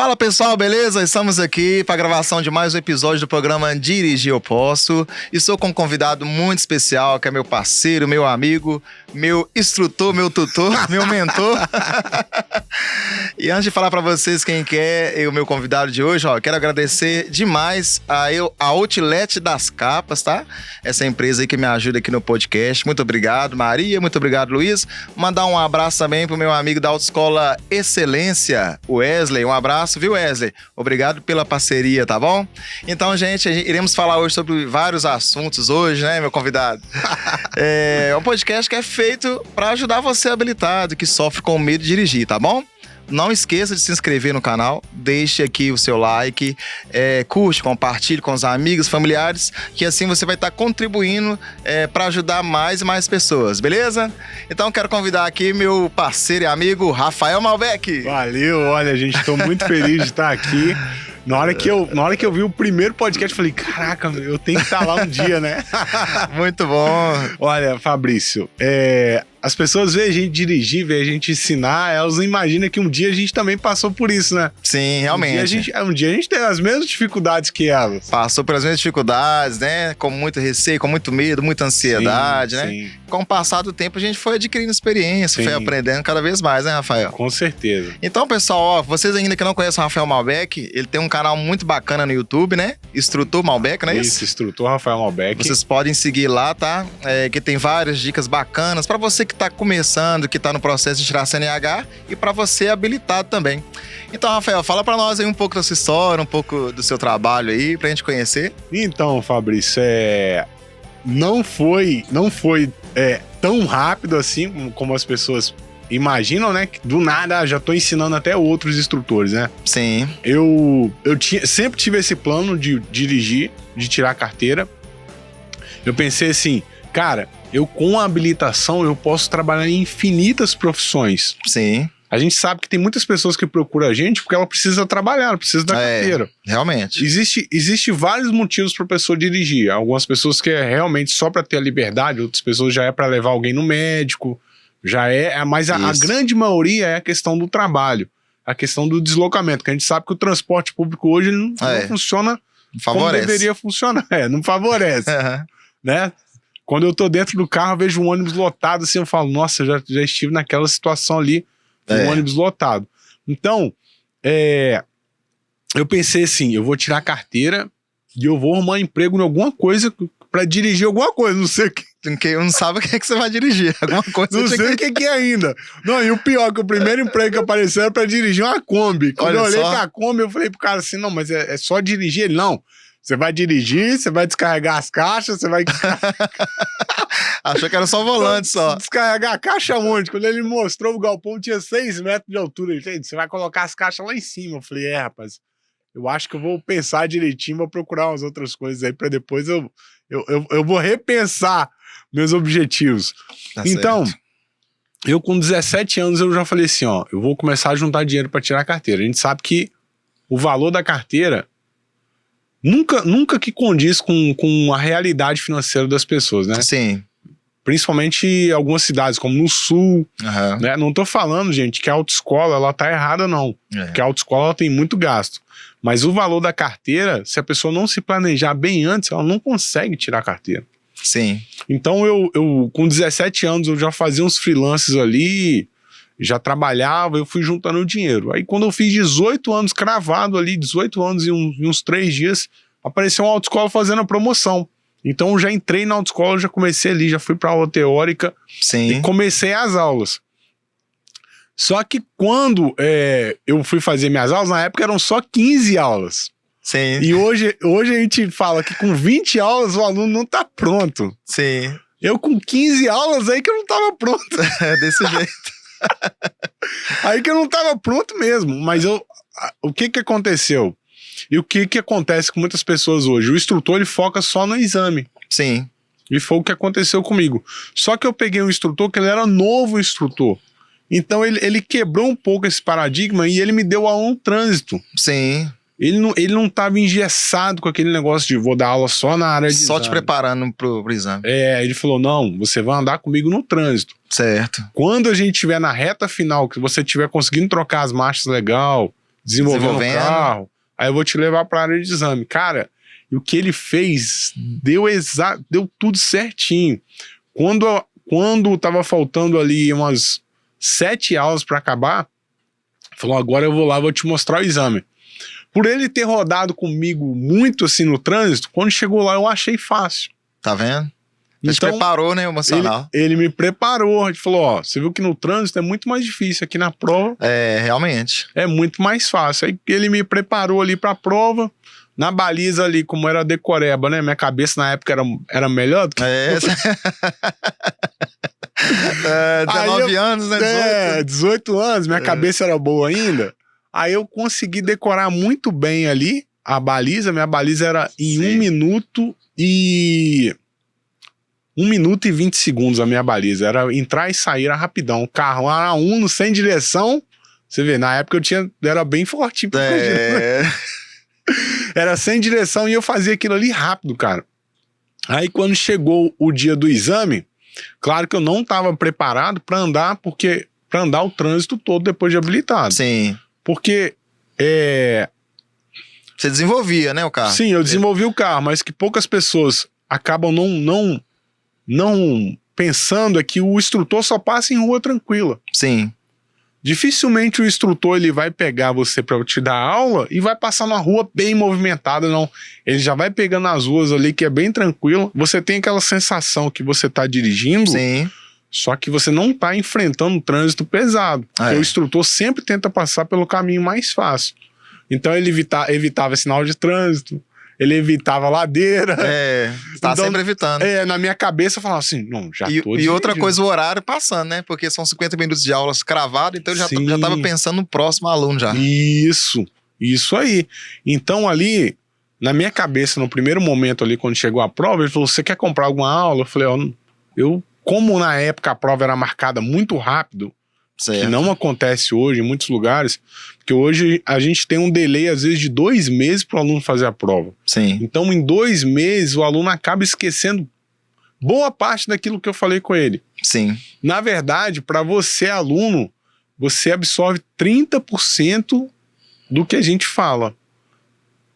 Fala pessoal, beleza? Estamos aqui para a gravação de mais um episódio do programa Dirigir Eu Posso. Estou com um convidado muito especial, que é meu parceiro, meu amigo, meu instrutor, meu tutor, meu mentor. E antes de falar para vocês quem que é o meu convidado de hoje, quero agradecer demais a Outlet das Capas, tá? Essa empresa aí que me ajuda aqui no podcast. Muito obrigado, Maria. Muito obrigado, Luiz. Mandar um abraço também pro meu amigo da Autoescola Excelência, Wesley. Um abraço, viu, Wesley? Obrigado pela parceria, tá bom? Então, gente, iremos falar hoje sobre vários assuntos hoje, né, meu convidado? É um podcast que é feito para ajudar você habilitado, que sofre com medo de dirigir, tá bom? Não esqueça de se inscrever no canal, deixe aqui o seu like, curte, compartilhe com os amigos, familiares, que assim você vai estar contribuindo para ajudar mais e mais pessoas, beleza? Então quero convidar aqui meu parceiro e amigo Rafael Malbec. Valeu, olha, gente, estou muito feliz de estar aqui. Na hora que eu vi o primeiro podcast, eu falei, caraca, eu tenho que estar lá um dia, né? Muito bom. Olha, Fabrício, as pessoas veem a gente dirigir, veem a gente ensinar, elas não imaginam que um dia a gente também passou por isso, né? Sim, realmente. Um dia a gente teve as mesmas dificuldades que elas. Passou pelas mesmas dificuldades, né? Com muito receio, com muito medo, muita ansiedade, né? Sim. Com o passar do tempo, a gente foi adquirindo experiência, foi aprendendo cada vez mais, né, Rafael? Com certeza. Então, pessoal, vocês ainda que não conhecem o Rafael Malbec, ele tem um canal muito bacana no YouTube, né? Instrutor Malbec, não é isso? Isso, Instrutor Rafael Malbec. Vocês podem seguir lá, tá? Que tem várias dicas bacanas para você que tá começando, que tá no processo de tirar CNH e para você habilitado também. Então, Rafael, fala para nós aí um pouco da sua história, um pouco do seu trabalho aí, pra gente conhecer. Então, Fabrício, não foi tão rápido assim como as pessoas imaginam, né? Que do nada já tô ensinando até outros instrutores, né? Sim. Eu sempre tive esse plano de dirigir, de tirar a carteira. Eu pensei assim, cara, eu com a habilitação eu posso trabalhar em infinitas profissões. Sim. A gente sabe que tem muitas pessoas que procuram a gente porque ela precisa trabalhar, ela precisa da carteira. Realmente. Existe vários motivos para a pessoa dirigir. Algumas pessoas que é realmente só para ter a liberdade, outras pessoas já é para levar alguém no médico, mas a grande maioria é a questão do trabalho, a questão do deslocamento, que a gente sabe que o transporte público hoje não funciona como deveria funcionar. Não favorece, né? Quando eu tô dentro do carro, eu vejo um ônibus lotado, assim, eu falo, nossa, eu já estive naquela situação ali, um ônibus lotado. Então, eu pensei assim, eu vou tirar a carteira e eu vou arrumar emprego em alguma coisa pra dirigir alguma coisa, não sei o que. Eu não sabe o que é que você vai dirigir, alguma coisa. Não sei o que é ainda. Não, e o pior, que o primeiro emprego que apareceu era pra dirigir uma Kombi. Quando eu olhei pra Kombi, eu falei pro cara assim, não, mas é só dirigir? Ele, não. Você vai dirigir, você vai descarregar as caixas, você vai... Achou que era só volante só. Descarregar a caixa onde? Quando ele mostrou o galpão, tinha 6 metros de altura. Ele disse, você vai colocar as caixas lá em cima. Eu falei, rapaz, eu acho que eu vou pensar direitinho, vou procurar umas outras coisas aí pra depois eu vou repensar meus objetivos. Tá então, certo. Eu com 17 anos eu já falei assim, eu vou começar a juntar dinheiro pra tirar a carteira. A gente sabe que o valor da carteira nunca que condiz com a realidade financeira das pessoas, né? Sim. Principalmente em algumas cidades, como no sul, né? Não tô falando, gente, que a autoescola, ela tá errada, não. Porque a autoescola, ela tem muito gasto. Mas o valor da carteira, se a pessoa não se planejar bem antes, ela não consegue tirar a carteira. Sim. Então, eu com 17 anos, eu já fazia uns freelances ali, já trabalhava, eu fui juntando o dinheiro. Aí quando eu fiz 18 anos cravado ali, 18 anos e uns 3 dias, apareceu uma autoescola fazendo a promoção. Então eu já entrei na autoescola, já comecei ali, já fui para aula teórica. Sim. E comecei as aulas. Só que quando eu fui fazer minhas aulas, na época eram só 15 aulas. Sim. E hoje a gente fala que com 20 aulas o aluno não tá pronto. Sim. Eu com 15 aulas aí que eu não tava pronto. Desse jeito. Aí que eu não tava pronto mesmo, mas o que aconteceu? E o que acontece com muitas pessoas hoje? O instrutor, ele foca só no exame. Sim. E foi o que aconteceu comigo. Só que eu peguei um instrutor que ele era novo instrutor. Então ele quebrou um pouco esse paradigma e ele me deu aula no trânsito. Sim. Ele não tava engessado com aquele negócio de vou dar aula só na área de Só exame. te preparando pro exame. Ele falou, não, você vai andar comigo no trânsito. Certo. Quando a gente estiver na reta final, que você estiver conseguindo trocar as marchas legal, desenvolvendo o carro. Aí eu vou te levar para a área de exame. Cara, e o que ele fez deu tudo certinho. Quando tava faltando ali umas 7 aulas para acabar, falou, agora eu vou lá, vou te mostrar o exame. Por ele ter rodado comigo muito assim no trânsito, quando chegou lá eu achei fácil. Tá vendo? Ele te preparou, né, emocional. Ele me preparou, ele falou, ó, você viu que no trânsito é muito mais difícil, aqui na prova... realmente. É muito mais fácil. Aí ele me preparou ali pra prova, na baliza ali, como era decoreba, né, minha cabeça na época era melhor do que... 19 anos, né, 18 anos, minha cabeça era boa ainda. Aí eu consegui decorar muito bem ali a baliza, minha baliza era em 1 minuto e 20 segundos a minha baliza, era entrar e sair, era rapidão, o carro era Uno, sem direção, você vê, na época era bem fortinho, era sem direção e eu fazia aquilo ali rápido, cara. Aí quando chegou o dia do exame, claro que eu não estava preparado para andar o trânsito todo depois de habilitado. Sim. Porque você desenvolvia, né, o carro? Sim, eu desenvolvi o carro, mas que poucas pessoas acabam não pensando é que o instrutor só passa em rua tranquila. Sim. Dificilmente o instrutor ele vai pegar você para te dar aula e vai passar na rua bem movimentada, não. Ele já vai pegando as ruas ali que é bem tranquilo. Você tem aquela sensação que você tá dirigindo. Sim. Só que você não tá enfrentando um trânsito pesado. Porque o instrutor sempre tenta passar pelo caminho mais fácil. Então ele evitava sinal de trânsito, ele evitava ladeira. Tá então, sempre evitando. Na minha cabeça eu falava assim, não, já tô E outra coisa, o horário passando, né? Porque são 50 minutos de aulas cravado, então ele já tava pensando no próximo aluno já. Isso aí. Então ali, na minha cabeça, no primeiro momento ali, quando chegou a prova, ele falou, você quer comprar alguma aula? Eu falei, como na época a prova era marcada muito rápido, que não acontece hoje em muitos lugares, porque hoje a gente tem um delay às vezes de 2 meses para o aluno fazer a prova. Sim. Então em 2 meses o aluno acaba esquecendo boa parte daquilo que eu falei com ele. Sim. Na verdade, para você aluno, você absorve 30% do que a gente fala.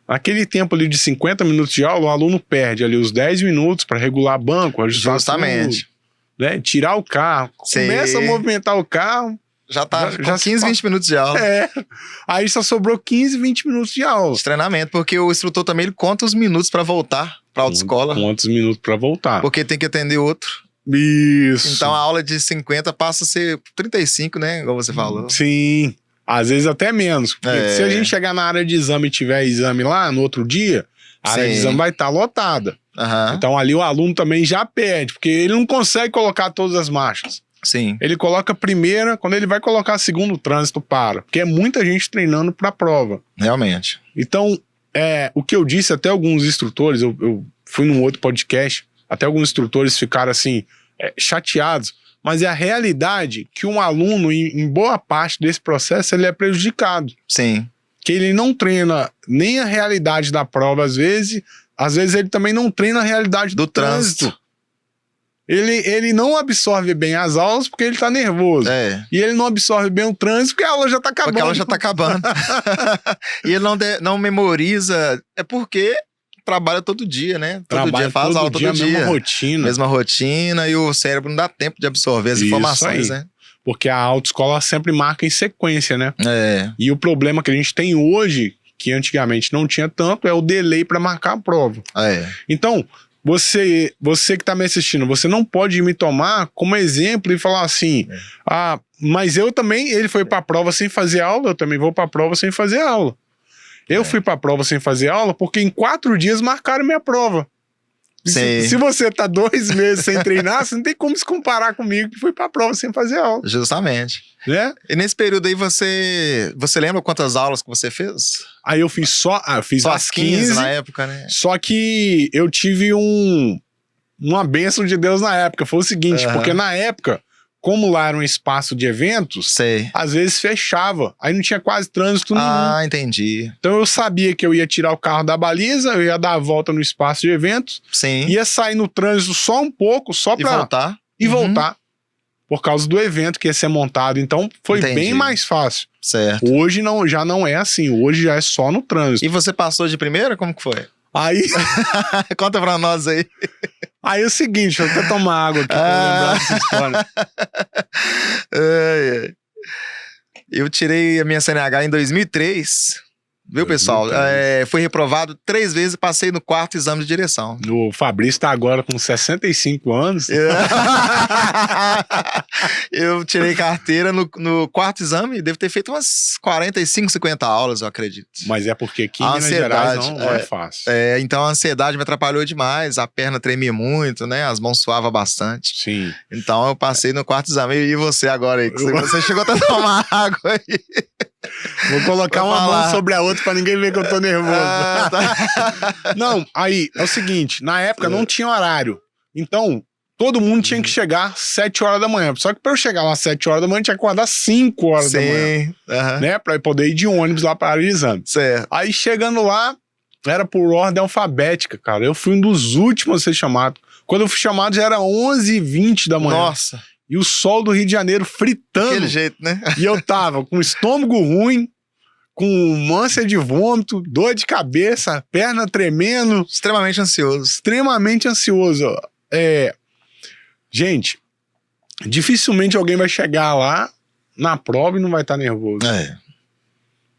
Aquele tempo ali de 50 minutos de aula, o aluno perde ali os 10 minutos para regular banco, ajustar justamente. tudo, né? Tirar o carro, começa a movimentar o carro, já tá com 15, 20 minutos de aula. Aí só sobrou 15, 20 minutos de aula. De treinamento, porque o instrutor também ele conta os minutos para voltar para a autoescola. Quantos minutos para voltar. Porque tem que atender outro. Isso. Então a aula de 50 passa a ser 35, né? Igual você falou. Sim. Às vezes até menos. Porque se a gente chegar na área de exame e tiver exame lá no outro dia, a área de exame vai estar lotada. Então ali o aluno também já perde, porque ele não consegue colocar todas as marchas. Sim. Ele coloca a primeira, quando ele vai colocar a segunda, o trânsito para. Porque é muita gente treinando para a prova. Realmente. Então, o que eu disse até alguns instrutores, eu fui num outro podcast, até alguns instrutores ficaram assim, chateados, mas é a realidade que um aluno, em boa parte desse processo, ele é prejudicado. Sim. Que ele não treina nem a realidade da prova, às vezes ele também não treina a realidade do trânsito. Ele não absorve bem as aulas porque ele tá nervoso. E ele não absorve bem o trânsito porque a aula já tá acabando. Porque a aula já tá acabando. E ele não memoriza, porque trabalha todo dia, né? Todo dia faz aula todo dia. Mesma rotina e o cérebro não dá tempo de absorver as informações, né? Porque a autoescola sempre marca em sequência, né? E o problema que a gente tem hoje, que antigamente não tinha tanto, é o delay para marcar a prova. Então, você que tá me assistindo, você não pode me tomar como exemplo e falar assim, mas eu também, ele foi pra prova sem fazer aula, eu também vou pra prova sem fazer aula. Eu fui pra prova sem fazer aula porque em 4 dias marcaram minha prova. Se você tá 2 meses sem treinar, você não tem como se comparar comigo que fui pra prova sem fazer aula. Justamente. Né? E nesse período aí você lembra quantas aulas que você fez? Aí eu fiz só as 15 na época, né? Só que eu tive uma bênção de Deus na época. Foi o seguinte, porque na época, como lá era um espaço de eventos, às vezes fechava. Aí não tinha quase trânsito nenhum. Entendi. Então eu sabia que eu ia tirar o carro da baliza, eu ia dar a volta no espaço de eventos. Sim. Ia sair no trânsito só um pouco, só pra... voltar. E voltar. por causa do evento que ia ser montado. Então foi bem mais fácil. Certo. Hoje já não é assim. Hoje já é só no trânsito. E você passou de primeira? Como que foi? Aí... Conta pra nós aí. Aí é o seguinte, deixa eu até tomar água aqui pra lembrar dessa história. Eu tirei a minha CNH em 2003. Viu, pessoal? Fui reprovado 3 vezes e passei no 4º exame de direção. O Fabrício tá agora com 65 anos. Eu tirei carteira no 4º exame e devo ter feito umas 45, 50 aulas, eu acredito. Mas é porque aqui em Minas Gerais não é fácil. Então a ansiedade me atrapalhou demais, a perna tremia muito, né? As mãos suavam bastante. Sim. Então eu passei no 4º exame. E você agora aí? Você chegou até a tomar água aí. Vou colocar uma mão sobre a outra pra ninguém ver que eu tô nervoso. Não, aí, é o seguinte, na época não tinha horário. Então, todo mundo tinha que chegar às 7 horas da manhã. Só que pra eu chegar lá às 7 horas da manhã, eu tinha que acordar às 5 horas da manhã. Né? Pra eu poder ir de ônibus lá pra área de exame. Certo. Aí, chegando lá, era por ordem alfabética, cara. Eu fui um dos últimos a ser chamado. Quando eu fui chamado, já era 11h20 da manhã. Nossa. E o sol do Rio de Janeiro fritando. Daquele jeito, né? E eu tava com o estômago ruim, com ânsia de vômito, dor de cabeça, perna tremendo. Extremamente ansioso. Extremamente ansioso. Gente, dificilmente alguém vai chegar lá na prova e não vai estar nervoso.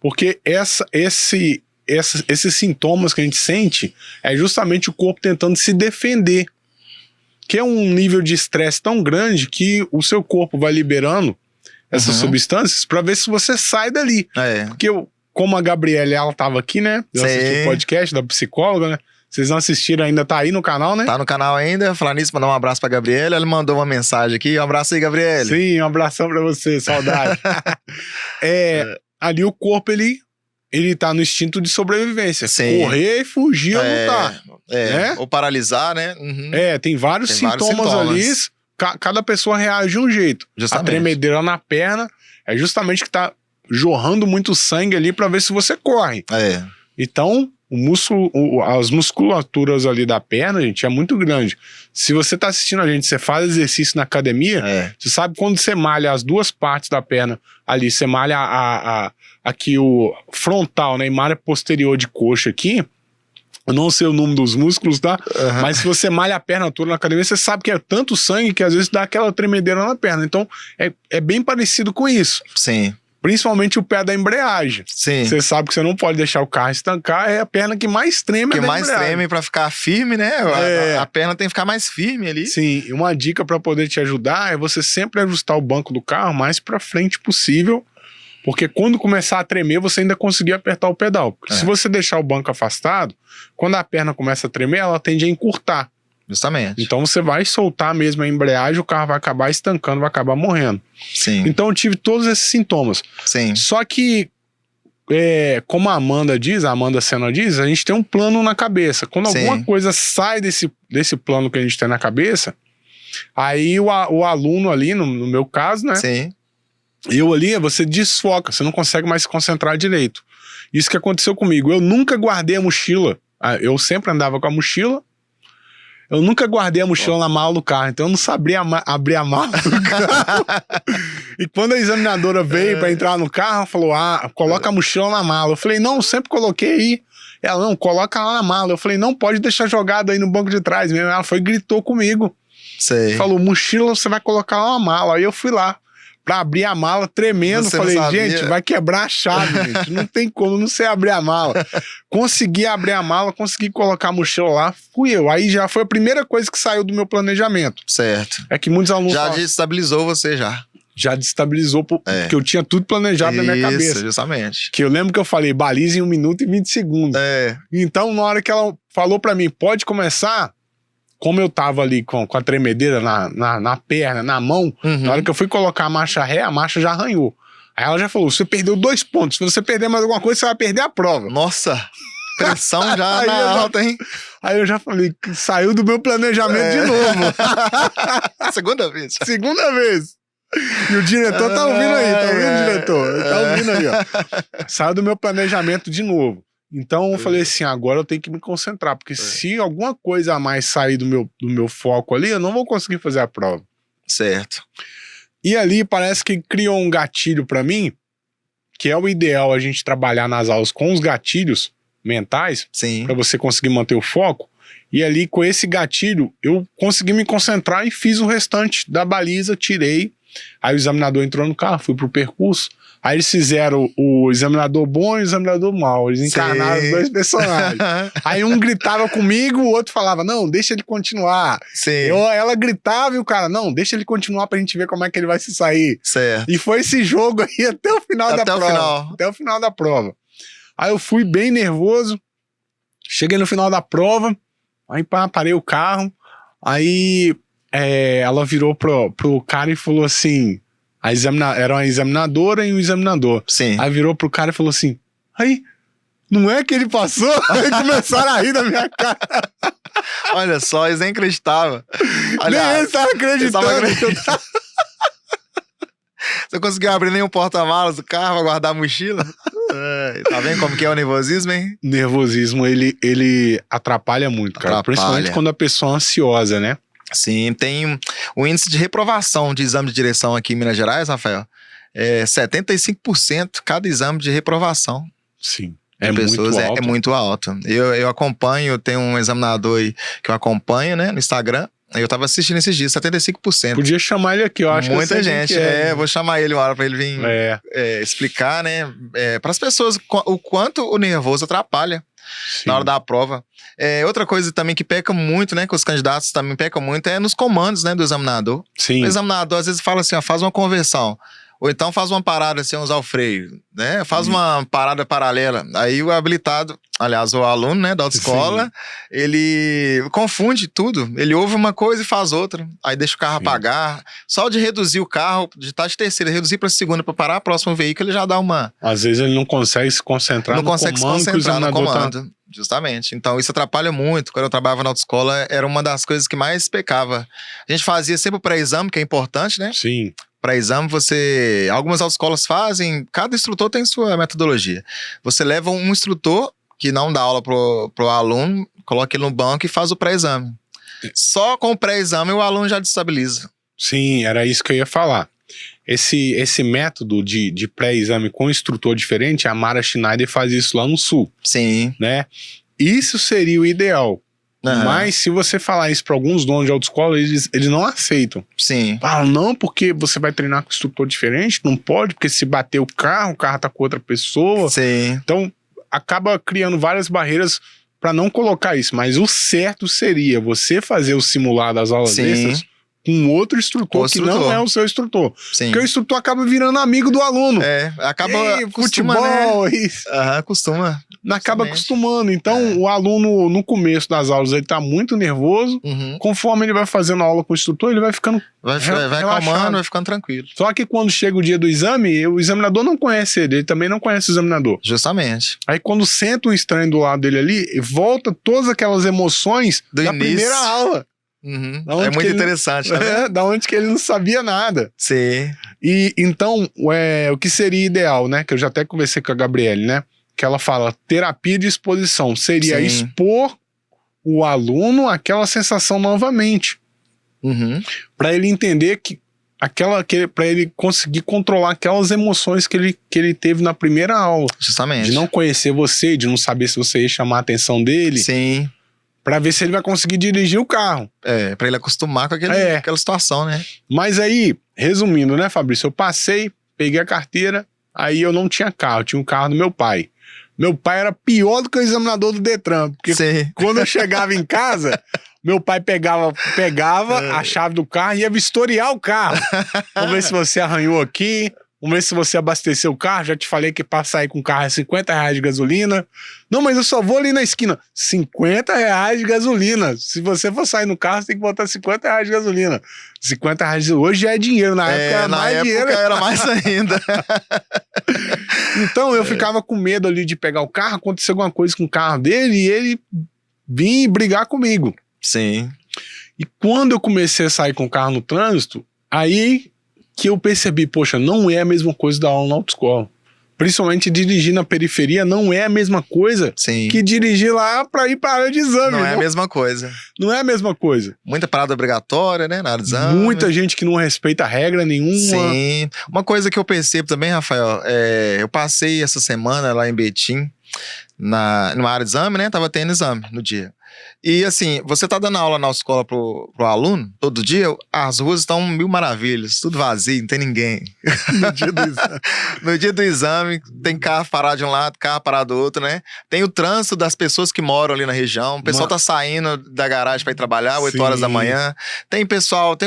Porque esses sintomas que a gente sente é justamente o corpo tentando se defender. Que é um nível de estresse tão grande que o seu corpo vai liberando essas substâncias para ver se você sai dali. Porque como a Gabriela, ela tava aqui, né? Eu assisti o podcast da psicóloga, né? Vocês não assistiram ainda, tá aí no canal, né? Tá no canal ainda. Falar nisso, mandar um abraço pra Gabriela. Ela mandou uma mensagem aqui. Um abraço aí, Gabriela. Sim, um abração pra você, saudade. Ali o corpo, ele tá no instinto de sobrevivência. Sim. Correr, fugir ou lutar. Né? Ou paralisar, né? Tem vários sintomas ali. Cada pessoa reage de um jeito. Justamente. A tremedeira na perna é justamente que tá jorrando muito sangue ali pra ver se você corre. Então, as musculaturas ali da perna, gente, é muito grande. Se você tá assistindo a gente, você faz exercício na academia, você sabe quando você malha as duas partes da perna ali, você malha aqui o frontal, né, e malha posterior de coxa aqui, eu não sei o nome dos músculos, tá? Mas se você malha a perna toda na academia, você sabe que é tanto sangue que às vezes dá aquela tremedeira na perna. Então, é bem parecido com isso. Sim. Principalmente o pé da embreagem. Sim. Você sabe que você não pode deixar o carro estancar, é a perna que mais treme. Que mais treme pra ficar firme, né? A perna tem que ficar mais firme ali. Sim, e uma dica pra poder te ajudar é você sempre ajustar o banco do carro mais pra frente possível, porque quando começar a tremer, você ainda conseguir apertar o pedal. Porque se você deixar o banco afastado, quando a perna começa a tremer, ela tende a encurtar. Justamente. Então você vai soltar mesmo a embreagem, o carro vai acabar estancando, vai acabar morrendo. Sim. Então eu tive todos esses sintomas. Sim. Só que, como a Amanda Sena diz, a gente tem um plano na cabeça. Quando alguma coisa sai desse plano que a gente tem na cabeça, aí o aluno ali, no meu caso, né? Sim. Eu ali, você desfoca, você não consegue mais se concentrar direito. Isso que aconteceu comigo. Eu nunca guardei a mochila. Eu sempre andava com a mochila. Eu nunca guardei a mochila na mala do carro, então eu não sabia abrir a mala do carro. E quando a examinadora veio pra entrar no carro, falou, coloca a mochila na mala. Eu falei, não, sempre coloquei aí. Ela, não, coloca lá na mala. Eu falei, não, pode deixar jogado aí no banco de trás mesmo. Ela foi e gritou comigo. Falou, mochila você vai colocar lá na mala. Aí eu fui lá pra abrir a mala, tremendo. Falei, gente, vai quebrar a chave, gente. Não tem como, não sei abrir a mala. Consegui abrir a mala, consegui colocar a mochila lá, fui eu. Aí já foi a primeira coisa que saiu do meu planejamento. Certo. É que muitos alunos já destabilizou você já. Já destabilizou, porque eu tinha tudo planejado na minha cabeça. Isso, justamente. Que eu lembro que eu falei, baliza em 1 minuto e 20 segundos. Então, na hora que ela falou pra mim, pode começar, como eu tava ali com a tremedeira na perna, na mão, na hora que eu fui colocar a marcha ré, a marcha já arranhou. Aí ela já falou, você perdeu 2 pontos, se você perder mais alguma coisa, você vai perder a prova. Nossa, pressão já na alta, hein? Aí eu já falei, saiu do meu planejamento de novo. Segunda vez. Segunda vez. E o diretor tá ouvindo aí, tá ouvindo, diretor? Ele tá ouvindo aí, ó. Saiu do meu planejamento de novo. Então eu falei assim, agora eu tenho que me concentrar, porque se alguma coisa a mais sair do meu foco ali, eu não vou conseguir fazer a prova. Certo. E ali parece que criou um gatilho pra mim, que é o ideal a gente trabalhar nas aulas com os gatilhos mentais, Sim. pra você conseguir manter o foco. E ali, com esse gatilho, eu consegui me concentrar e fiz o restante da baliza, tirei. Aí o examinador entrou no carro, fui pro percurso. Aí eles fizeram o examinador bom e o examinador mau. Eles encarnaram os dois personagens. Aí um gritava comigo, o outro falava, não, deixa ele continuar. Sim. Ela gritava e o cara, não, deixa ele continuar pra gente ver como é que ele vai se sair. Certo. E foi esse jogo aí até o final da prova. Final. Até o final da prova. Aí eu fui bem nervoso. Cheguei no final da prova. Aí parei o carro. Aí ela virou pro cara e falou assim... Era uma examinadora e um examinador. Sim. Aí virou pro cara e falou assim, aí, não é que ele passou? Aí começaram a rir da minha cara. Olha só, eles nem acreditavam. Nem eles estavam acreditando. Você conseguiu abrir nem o porta-malas do carro pra guardar a mochila? Tá vendo como que é o nervosismo, hein? Nervosismo, ele atrapalha muito, cara. Principalmente quando a pessoa é ansiosa, né? Sim, tem o índice de reprovação de exame de direção aqui em Minas Gerais, Rafael. É 75% cada exame de reprovação. Sim. É muito alto. Eu acompanho, tem um examinador aí que eu acompanho, né, no Instagram. Eu tava assistindo esses dias, 75%. Podia chamar ele aqui, eu acho. Muita gente, vou chamar ele uma hora pra ele vir explicar, né, para as pessoas o quanto o nervoso atrapalha. Sim. Na hora da prova. Outra coisa também que peca muito, né, que os candidatos também pecam muito, é nos comandos, né, do examinador. Sim. O examinador às vezes fala assim, ó, faz uma conversão. Ou então faz uma parada sem usar o freio, né? Faz uma parada paralela. Aí o habilitado, aliás, o aluno, né, da autoescola, sim, ele confunde tudo. Ele ouve uma coisa e faz outra. Aí deixa o carro apagar. Só de reduzir o carro, de estar de terceira, reduzir para segunda para parar próximo veículo, ele já dá uma... Às vezes ele não consegue se concentrar no comando. Justamente. Então isso atrapalha muito. Quando eu trabalhava na autoescola, era uma das coisas que mais pecava. A gente fazia sempre o pré-exame, que é importante, né? Sim. Pré-exame, algumas autoescolas fazem, cada instrutor tem sua metodologia. Você leva um instrutor que não dá aula pro aluno, coloca ele no banco e faz o pré-exame. Só com o pré-exame o aluno já destabiliza. Sim, era isso que eu ia falar. Esse método de pré-exame com instrutor diferente, a Mara Schneider faz isso lá no Sul. Sim. Né? Isso seria o ideal. Uhum. Mas se você falar isso para alguns donos de autoescola, eles não aceitam. Sim. Falam, não, porque você vai treinar com instrutor diferente, não pode, porque se bater o carro tá com outra pessoa. Sim. Então, acaba criando várias barreiras para não colocar isso. Mas o certo seria você fazer o simulado das aulas extras com outro instrutor que não é o seu instrutor. Sim. Porque o instrutor acaba virando amigo do aluno. Acaba futebol, né? Acostuma. Acaba acostumando. Então, o aluno, no começo das aulas, ele tá muito nervoso. Uhum. Conforme ele vai fazendo a aula com o instrutor, ele vai ficando vai acalmando, vai ficando tranquilo. Só que quando chega o dia do exame, o examinador não conhece ele também não conhece o examinador. Justamente. Aí quando senta um estranho do lado dele ali, volta todas aquelas emoções da primeira aula. Uhum. É muito interessante, né? Da onde que ele não sabia nada. Sim. E então, o que seria ideal, né? Que eu já até conversei com a Gabriele, né? Que ela fala, terapia de exposição. Seria expor o aluno àquela sensação novamente. Uhum. Para ele entender para ele conseguir controlar aquelas emoções que ele teve na primeira aula. Justamente. De não conhecer você, de não saber se você ia chamar a atenção dele. Sim. Pra ver se ele vai conseguir dirigir o carro. Pra ele acostumar com aquela situação, né? Mas aí, resumindo, né, Fabrício? Eu passei, peguei a carteira, aí eu não tinha carro, eu tinha um carro do meu pai. Meu pai era pior do que o examinador do Detran, porque quando eu chegava em casa, meu pai pegava a chave do carro e ia vistoriar o carro. Vamos ver se você arranhou aqui, vamos ver se você abasteceu o carro, já te falei que para sair com o carro é R$50 de gasolina. Não, mas eu só vou ali na esquina. R$50 de gasolina. Se você for sair no carro, você tem que botar R$50 de gasolina. R$50 hoje já é dinheiro, na época era mais dinheiro. Era mais ainda. Então eu ficava com medo ali de pegar o carro, acontecer alguma coisa com o carro dele e ele vir brigar comigo. Sim. E quando eu comecei a sair com o carro no trânsito, aí que eu percebi, poxa, não é a mesma coisa da aula na autoescola. principalmente dirigir na periferia, não é a mesma coisa que dirigir lá para ir para a área de exame. Não é a mesma coisa. Não é a mesma coisa. Muita parada obrigatória, né, na área de exame. Muita gente que não respeita regra nenhuma. Sim. Uma coisa que eu percebo também, Rafael, eu passei essa semana lá em Betim, numa área de exame, né, tava tendo exame no dia. E assim, você tá dando aula na escola pro aluno, todo dia, as ruas estão mil maravilhas, tudo vazio, não tem ninguém. No dia do exame. No dia do exame, tem carro parado de um lado, carro parado do outro, né? Tem o trânsito das pessoas que moram ali na região, o pessoal tá saindo da garagem pra ir trabalhar, 8 horas da manhã. Tem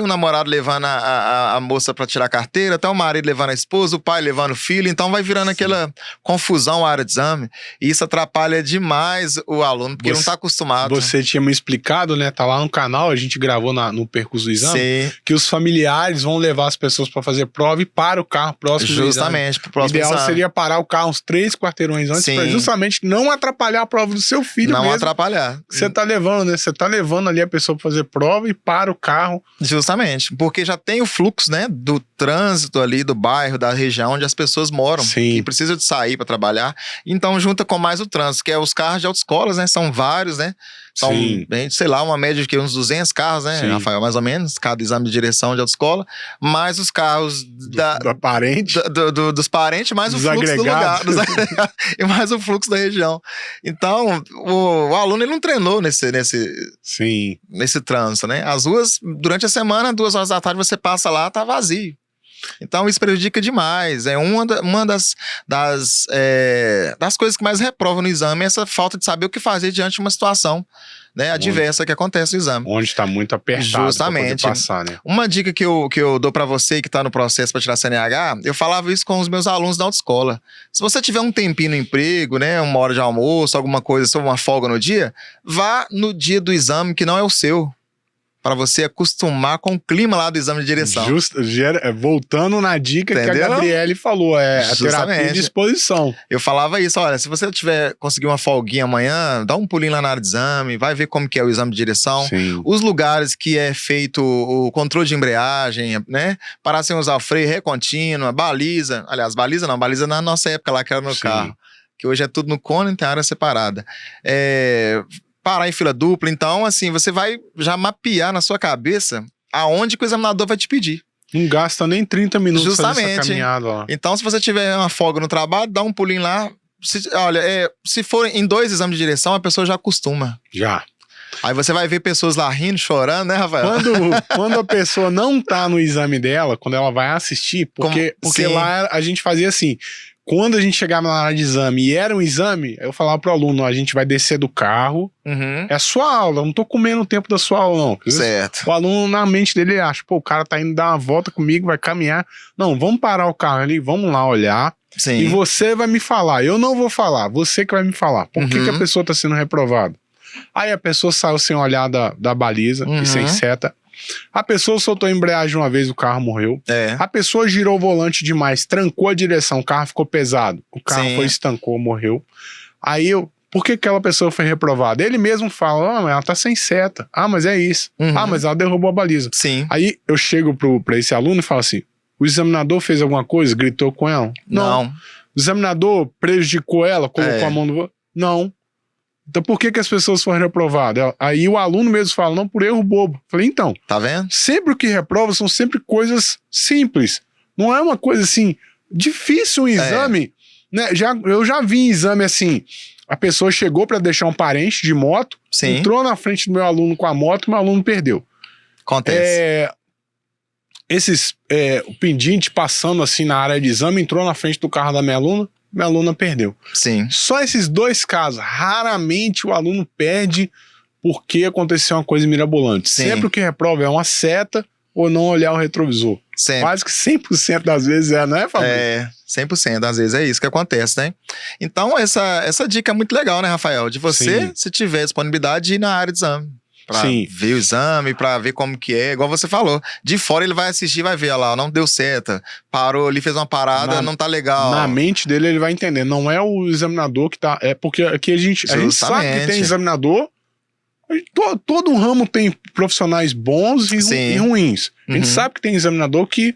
um namorado levando a moça pra tirar a carteira, tem o marido levando a esposa, o pai levando o filho, então vai virando aquela confusão a área de exame, e isso atrapalha demais o aluno, porque ele não tá acostumado. Você tinha me explicado, né? Tá lá no canal, a gente gravou no percurso do exame, que os familiares vão levar as pessoas para fazer prova e para o carro próximo do exame. Justamente, pro próximo exame. O ideal seria parar o carro uns 3 quarteirões antes, para justamente não atrapalhar a prova do seu filho mesmo. Não atrapalhar. Você tá levando, né? Você tá levando ali a pessoa para fazer prova e para o carro. Justamente, porque já tem o fluxo, né? Do trânsito ali, do bairro, da região onde as pessoas moram. E precisam de sair para trabalhar. Então junta com mais o trânsito, que é os carros de autoescolas, né? São vários, né? São, sei lá, uma média de uns 200 carros, né, Rafael? Mais ou menos, cada exame de direção de autoescola, mais os carros dos parentes, mais o fluxo do lugar, e mais o fluxo da região. Então, o aluno ele não treinou nesse trânsito, né? As ruas, durante a semana, 2 horas da tarde, você passa lá, tá vazio. Então isso prejudica demais. É uma das coisas que mais reprova no exame, essa falta de saber o que fazer diante de uma situação, né, adversa que acontece no exame. Onde está muito apertado. Justamente. Pra poder passar, né? Uma dica que eu dou para você que está no processo para tirar CNH, eu falava isso com os meus alunos da autoescola. Se você tiver um tempinho no emprego, né, uma hora de almoço, alguma coisa, uma folga no dia, vá no dia do exame que não é o seu, para você acostumar com o clima lá do exame de direção. Voltando na dica que a Gabriele falou, a terapia de exposição. Eu falava isso, olha, se você conseguir uma folguinha amanhã, dá um pulinho lá na área de exame, vai ver como que é o exame de direção. Os lugares que é feito o controle de embreagem, né? Parar sem usar o freio, ré contínua, baliza. Aliás, baliza na nossa época lá, que era no carro. Que hoje é tudo no cone, tem área separada. Parar em fila dupla, então assim, você vai já mapear na sua cabeça aonde que o examinador vai te pedir. Não gasta nem 30 minutos fazer essa caminhada, ó. Então, se você tiver uma folga no trabalho, dá um pulinho lá. Se for em 2 exames de direção, a pessoa já acostuma. Já. Aí você vai ver pessoas lá rindo, chorando, né, Rafael? Quando a pessoa não tá no exame dela, quando ela vai assistir, porque lá a gente fazia assim... Quando a gente chegava na área de exame e era um exame, eu falava pro aluno, a gente vai descer do carro, é a sua aula, eu não tô comendo o tempo da sua aula, não. Certo. O aluno, na mente dele, ele acha, o cara tá indo dar uma volta comigo, vai caminhar. Não, vamos parar o carro ali, vamos lá olhar. E você vai me falar, eu não vou falar, você que vai me falar. Por que a pessoa tá sendo reprovada? Aí a pessoa saiu sem olhar da baliza e sem seta. A pessoa soltou a embreagem uma vez, o carro morreu. A pessoa girou o volante demais, trancou a direção, o carro ficou pesado. O carro estancou, morreu. Aí por que aquela pessoa foi reprovada? Ele mesmo fala, ela tá sem seta. Mas é isso. Mas ela derrubou a baliza. Aí eu chego pra esse aluno e falo assim, o examinador fez alguma coisa? Gritou com ela? Não. O examinador prejudicou ela? Colocou a mão no... Não. Então por que as pessoas foram reprovadas? Aí o aluno mesmo fala, não, por erro bobo. Falei, então, tá vendo? Sempre o que reprova são sempre coisas simples. Não é uma coisa assim, difícil um exame, né? Eu já vi em exame assim, a pessoa chegou para deixar um parente de moto, entrou na frente do meu aluno com a moto e meu aluno perdeu. Acontece. O pendente passando assim na área de exame, entrou na frente do carro da minha aluna perdeu. Só esses 2 casos. Raramente o aluno perde porque aconteceu uma coisa mirabolante. Sempre o que reprova é uma seta ou não olhar o retrovisor. Quase que 100% das vezes não é, Fabrício? 100% das vezes é isso que acontece, né? Então essa dica é muito legal, né, Rafael? De você, se tiver disponibilidade, ir na área de exame. Pra ver o exame, pra ver como que é, igual você falou. De fora ele vai assistir, vai ver, olha lá, não deu certo, parou ali, fez uma parada, não tá legal. Na mente dele ele vai entender, não é o examinador que tá... É porque aqui a gente sabe que tem examinador, todo ramo tem profissionais bons e ruins. A gente sabe que tem examinador que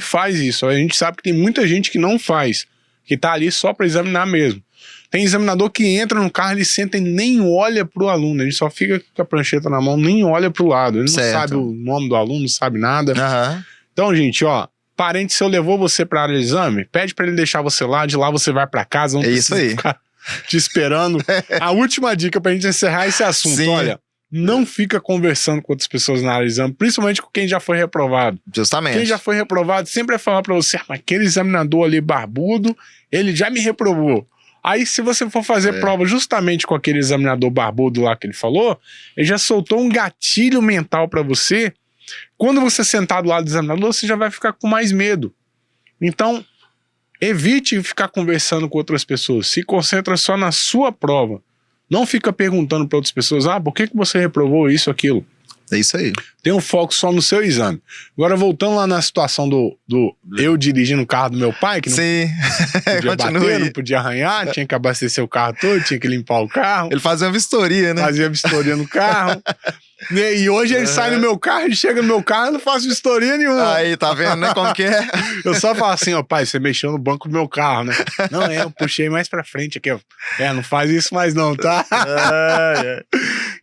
faz isso, a gente sabe que tem muita gente que não faz. que tá ali só para examinar mesmo. Tem examinador que entra no carro, ele senta e nem olha pro aluno, ele só fica com a prancheta na mão, nem olha pro lado, ele não sabe o nome do aluno, não sabe nada. Então, gente, ó, parente seu levou você pra área de exame, pede pra ele deixar você lá, de lá você vai pra casa, não precisa ficar te esperando. A última dica pra gente encerrar esse assunto, olha, não fica conversando com outras pessoas na área de exame, principalmente com quem já foi reprovado. Justamente. Quem já foi reprovado sempre vai falar pra você, mas aquele examinador ali barbudo, ele já me reprovou. Aí, se você for fazer prova justamente com aquele examinador barbudo lá que ele falou, ele já soltou um gatilho mental pra você. Quando você sentar do lado do examinador, você já vai ficar com mais medo. Então, evite ficar conversando com outras pessoas. Se concentra só na sua prova. Não fica perguntando para outras pessoas, por que você reprovou isso, aquilo. É isso aí. Tem um foco só no seu exame. Agora, voltando lá na situação do eu dirigindo o carro do meu pai, que não podia bater, não podia arranhar, tinha que abastecer o carro todo, tinha que limpar o carro. Ele fazia uma vistoria, né? Fazia vistoria no carro. E hoje ele sai no meu carro, ele chega no meu carro, eu não faço vistoria nenhuma. Aí, tá vendo, né, como que é? Eu só falo assim, pai, você mexeu no banco do meu carro, né? Não, eu puxei mais pra frente aqui, ó. Não faz isso mais não, tá?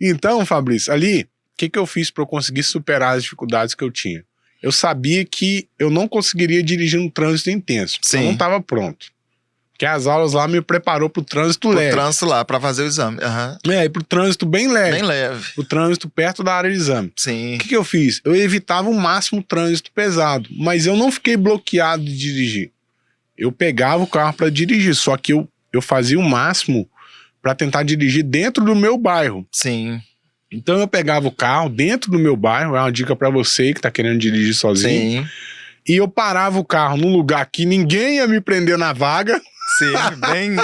Então, Fabrício, ali, o que eu fiz pra eu conseguir superar as dificuldades que eu tinha? Eu sabia que eu não conseguiria dirigir um trânsito intenso, eu não tava pronto. Porque as aulas lá me preparou pro trânsito leve. Pro trânsito lá, pra fazer o exame. E pro trânsito bem leve. Bem leve. O trânsito perto da área de exame. Sim. O que eu fiz? Eu evitava o máximo o trânsito pesado, mas eu não fiquei bloqueado de dirigir. Eu pegava o carro para dirigir, só que eu fazia o máximo para tentar dirigir dentro do meu bairro. Sim. Então eu pegava o carro dentro do meu bairro, é uma dica para você que tá querendo dirigir sozinho. Sim. E eu parava o carro num lugar que ninguém ia me prender na vaga. Sim,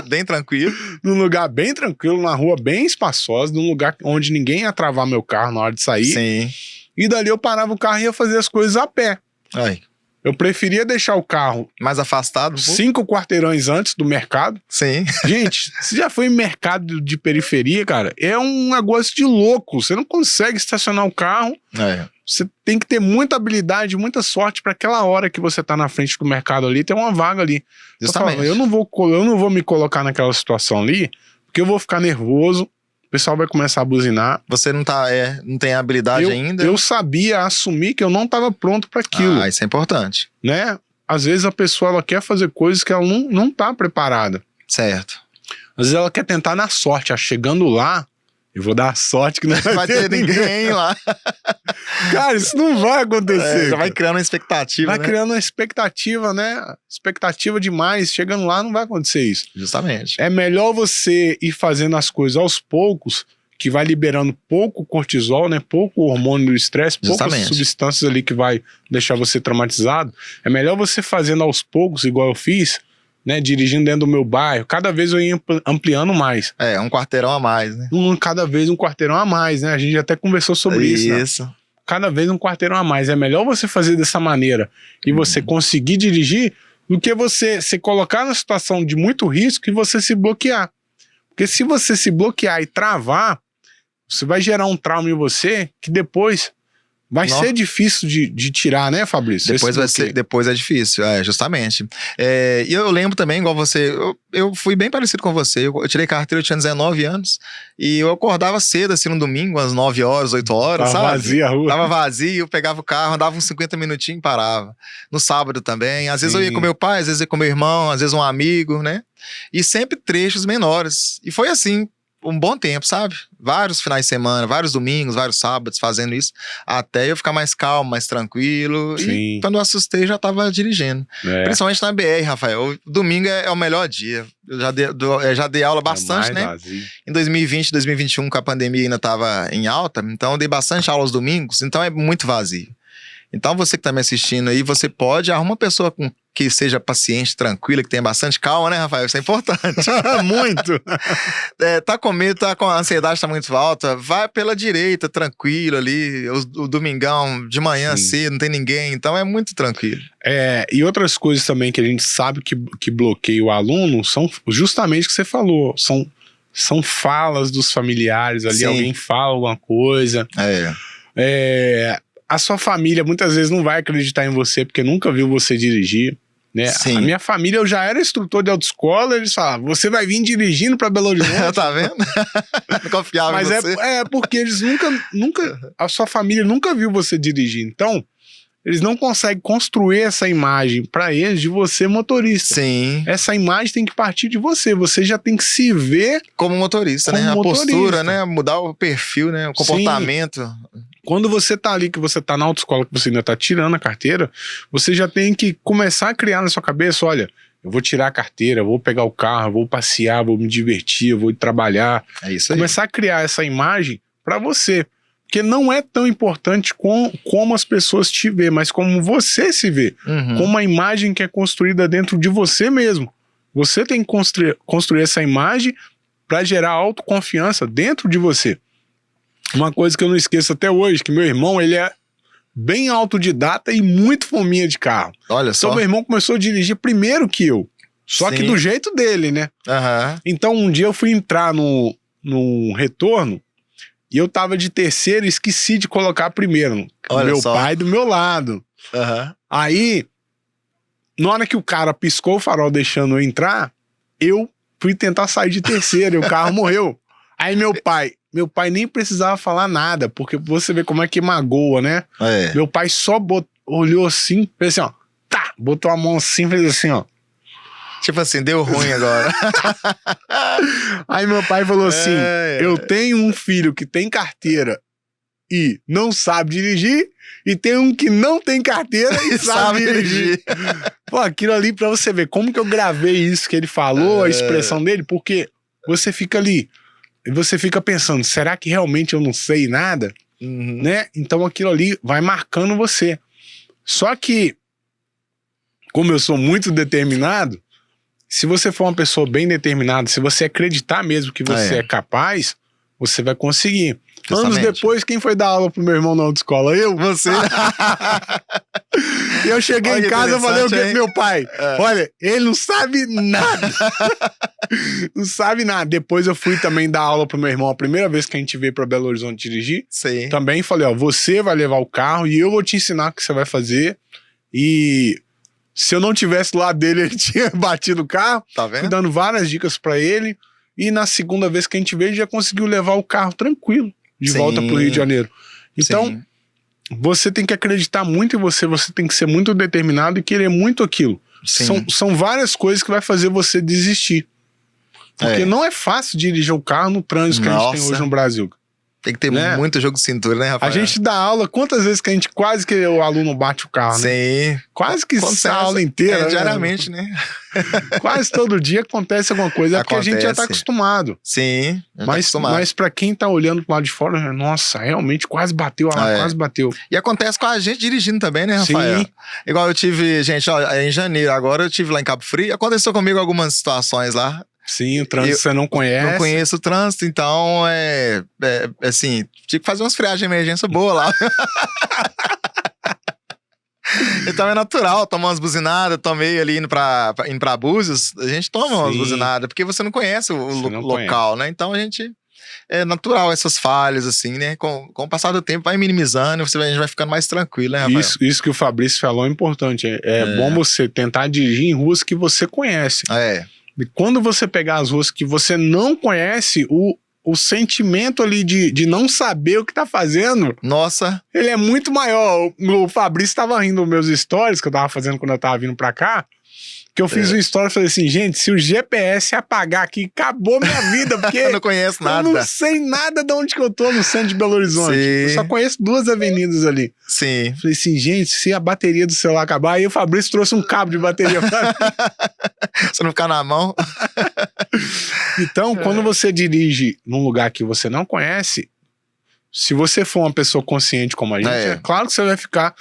bem tranquilo. Num lugar bem tranquilo, numa rua bem espaçosa, num lugar onde ninguém ia travar meu carro na hora de sair. Sim. E dali eu parava o carro e ia fazer as coisas a pé. Aí. Eu preferia deixar o carro mais afastado, 5 quarteirões antes do mercado. Sim. Gente, você já foi em mercado de periferia, cara? É um negócio de louco. Você não consegue estacionar o carro. Você tem que ter muita habilidade, muita sorte para aquela hora que você tá na frente do mercado ali, ter uma vaga ali. Justamente. Eu não vou me colocar naquela situação ali, porque eu vou ficar nervoso, o pessoal vai começar a buzinar. Você não tem habilidade ainda? Eu sabia assumir que eu não estava pronto para aquilo. Isso é importante. Né? Às vezes a pessoa ela quer fazer coisas que ela não tá preparada. Certo. Às vezes ela quer tentar na sorte, chegando lá, eu vou dar a sorte que não vai ter ninguém lá. Cara, isso não vai acontecer. Já vai criando uma expectativa, Vai criando uma expectativa, né? Expectativa demais. Chegando lá, não vai acontecer isso. Justamente. É melhor você ir fazendo as coisas aos poucos, que vai liberando pouco cortisol, né? Pouco hormônio do estresse, poucas substâncias ali que vai deixar você traumatizado. É melhor você fazendo aos poucos, igual eu fiz, né, dirigindo dentro do meu bairro, cada vez eu ia ampliando mais. Um quarteirão a mais, né? Cada vez um quarteirão a mais, né? A gente até conversou sobre isso. Né? Cada vez um quarteirão a mais. É melhor você fazer dessa maneira e você conseguir dirigir do que você se colocar na situação de muito risco e você se bloquear. Porque se você se bloquear e travar, você vai gerar um trauma em você que depois vai ser difícil de tirar, né, Fabrício? Depois é difícil, justamente. E eu lembro também, igual você, eu fui bem parecido com você. Eu tirei carteira, eu tinha 19 anos, e eu acordava cedo, assim, no domingo, às 9 horas, 8 horas, Tava vazia a rua. Tava vazio, eu pegava o carro, andava uns 50 minutinhos e parava. No sábado também. Às vezes eu ia com meu pai, às vezes eu ia com meu irmão, às vezes um amigo, né? E sempre trechos menores. E foi assim, um bom tempo, sabe? Vários finais de semana, vários domingos, vários sábados fazendo isso, até eu ficar mais calmo, mais tranquilo. Sim. E quando eu assustei, já tava dirigindo. Principalmente na BR, Rafael. O domingo é o melhor dia. Eu já dei aula bastante, né? Vazio. Em 2020, 2021, com a pandemia ainda tava em alta, então eu dei bastante aula aos domingos, então é muito vazio. Então você que tá me assistindo aí, você pode arrumar uma pessoa que seja paciente, tranquila, que tenha bastante calma, né, Rafael? Isso é importante. Muito. Tá com medo, a ansiedade tá muito alta, vai pela direita, tranquilo ali, o domingão de manhã cedo, não tem ninguém, então é muito tranquilo. E outras coisas também que a gente sabe que bloqueia o aluno são justamente o que você falou, são falas dos familiares ali, alguém fala alguma coisa. A sua família muitas vezes não vai acreditar em você porque nunca viu você dirigir. né? Sim. A minha família, eu já era instrutor de autoescola, eles falavam, você vai vir dirigindo para Belo Horizonte. Tá vendo? Não confiava Mas em você. porque eles nunca, a sua família nunca viu você dirigir. Então, eles não conseguem construir essa imagem para eles de você motorista. Sim. Essa imagem tem que partir de você. Você já tem que se ver como motorista, né? A postura, né? Mudar o perfil, né? O comportamento. Sim. Quando você tá ali, que você tá na autoescola, que você ainda tá tirando a carteira, você já tem que começar a criar na sua cabeça, olha, eu vou tirar a carteira, vou pegar o carro, vou passear, vou me divertir, vou ir trabalhar. É isso aí. Começar a criar essa imagem para você. Porque não é tão importante como as pessoas te vê, mas como você se vê. Uhum. Como a imagem que é construída dentro de você mesmo. Você tem que construir essa imagem para gerar autoconfiança dentro de você. Uma coisa que eu não esqueço até hoje, que meu irmão, ele é bem autodidata e muito fominha de carro. Olha só. Então meu irmão começou a dirigir primeiro que eu. Só Sim. que do jeito dele, né? Uhum. Então um dia eu fui entrar no retorno e eu tava de terceiro e esqueci de colocar primeiro. Olha meu só. pai do meu lado. Uhum. Aí, na hora que o cara piscou o farol deixando eu entrar, eu fui tentar sair de terceiro e o carro morreu. Aí meu pai nem precisava falar nada, porque você vê como é que magoa, né? É. Meu pai só olhou assim, fez assim, ó, tá, botou a mão assim, fez assim, ó. Tipo assim, deu ruim agora. Aí meu pai falou assim, eu tenho um filho que tem carteira e não sabe dirigir, e tem um que não tem carteira e sabe dirigir. Pô, aquilo ali pra você ver como que eu gravei isso que ele falou, a expressão dele, porque você fica ali, e você fica pensando, será que realmente eu não sei nada? Uhum. Né? Então aquilo ali vai marcando você. Só que, como eu sou muito determinado, se você for uma pessoa bem determinada, se você acreditar mesmo que você é capaz, você vai conseguir. Justamente. Anos depois, quem foi dar aula pro meu irmão na autoescola? Eu. Você. E eu cheguei Olha em que casa e falei o quê? interessante, hein? Meu pai, olha, ele não sabe nada. Não sabe nada. Depois eu fui também dar aula pro meu irmão, a primeira vez que a gente veio pra Belo Horizonte dirigir. Sim. Também falei, ó, você vai levar o carro e eu vou te ensinar o que você vai fazer. E se eu não tivesse lá dele, ele tinha batido o carro. Tá Fui vendo? dando várias dicas pra ele. E na segunda vez que a gente veio, ele já conseguiu levar o carro tranquilo de Sim. volta pro Rio de Janeiro. Então, Sim. você tem que acreditar muito em você, você tem que ser muito determinado e querer muito aquilo. Sim. São várias coisas que vai fazer você desistir. Porque não é fácil dirigir o carro no trânsito que a gente tem Nossa. hoje no Brasil. Tem que ter Né? muito jogo de cintura, né, A Rafael? gente dá aula, quantas vezes que a gente quase que o aluno bate o carro, né? Sim. Quase que Acontece. a aula inteira. né? Diariamente, né? Quase todo dia acontece alguma coisa. É porque a gente já tá Acontece. acostumado. Sim. Já tá acostumado. Mas pra quem tá olhando pro lado de fora, nossa, realmente quase bateu, quase bateu. E acontece com a gente dirigindo também, né, Rafael? Sim. Igual eu tive, gente, ó, em janeiro, agora eu tive lá em Cabo Frio, aconteceu comigo algumas situações lá. Sim, o trânsito você não conhece. Não conheço o trânsito, então assim, tive que fazer umas freagens de emergência boa lá. Então é natural tomar umas buzinadas, tomei ali indo pra Búzios, a gente toma umas Sim. buzinadas, porque você não conhece o Você não local, né? Então a gente, é natural essas falhas, assim, né? Com o passar do tempo vai minimizando, a gente vai ficando mais tranquilo, né, Rafael? Isso que o Fabrício falou é importante. É bom você tentar dirigir em ruas que você conhece. E quando você pegar as ruas que você não conhece, o sentimento ali de não saber o que tá fazendo, Nossa. ele é muito maior. O Fabrício tava rindo dos meus stories que eu tava fazendo quando eu tava vindo pra cá, que eu fiz um story e falei assim, gente, se o GPS apagar aqui, acabou minha vida, porque Eu não conheço nada. eu não sei nada de onde que eu tô no centro de Belo Horizonte. Sim. Eu só conheço 2 avenidas ali. Sim. Falei assim, gente, se a bateria do celular acabar, aí o Fabrício trouxe um cabo de bateria pra mim. Se não ficar na mão. Então, quando você dirige num lugar que você não conhece, se você for uma pessoa consciente como a gente, é claro que você vai ficar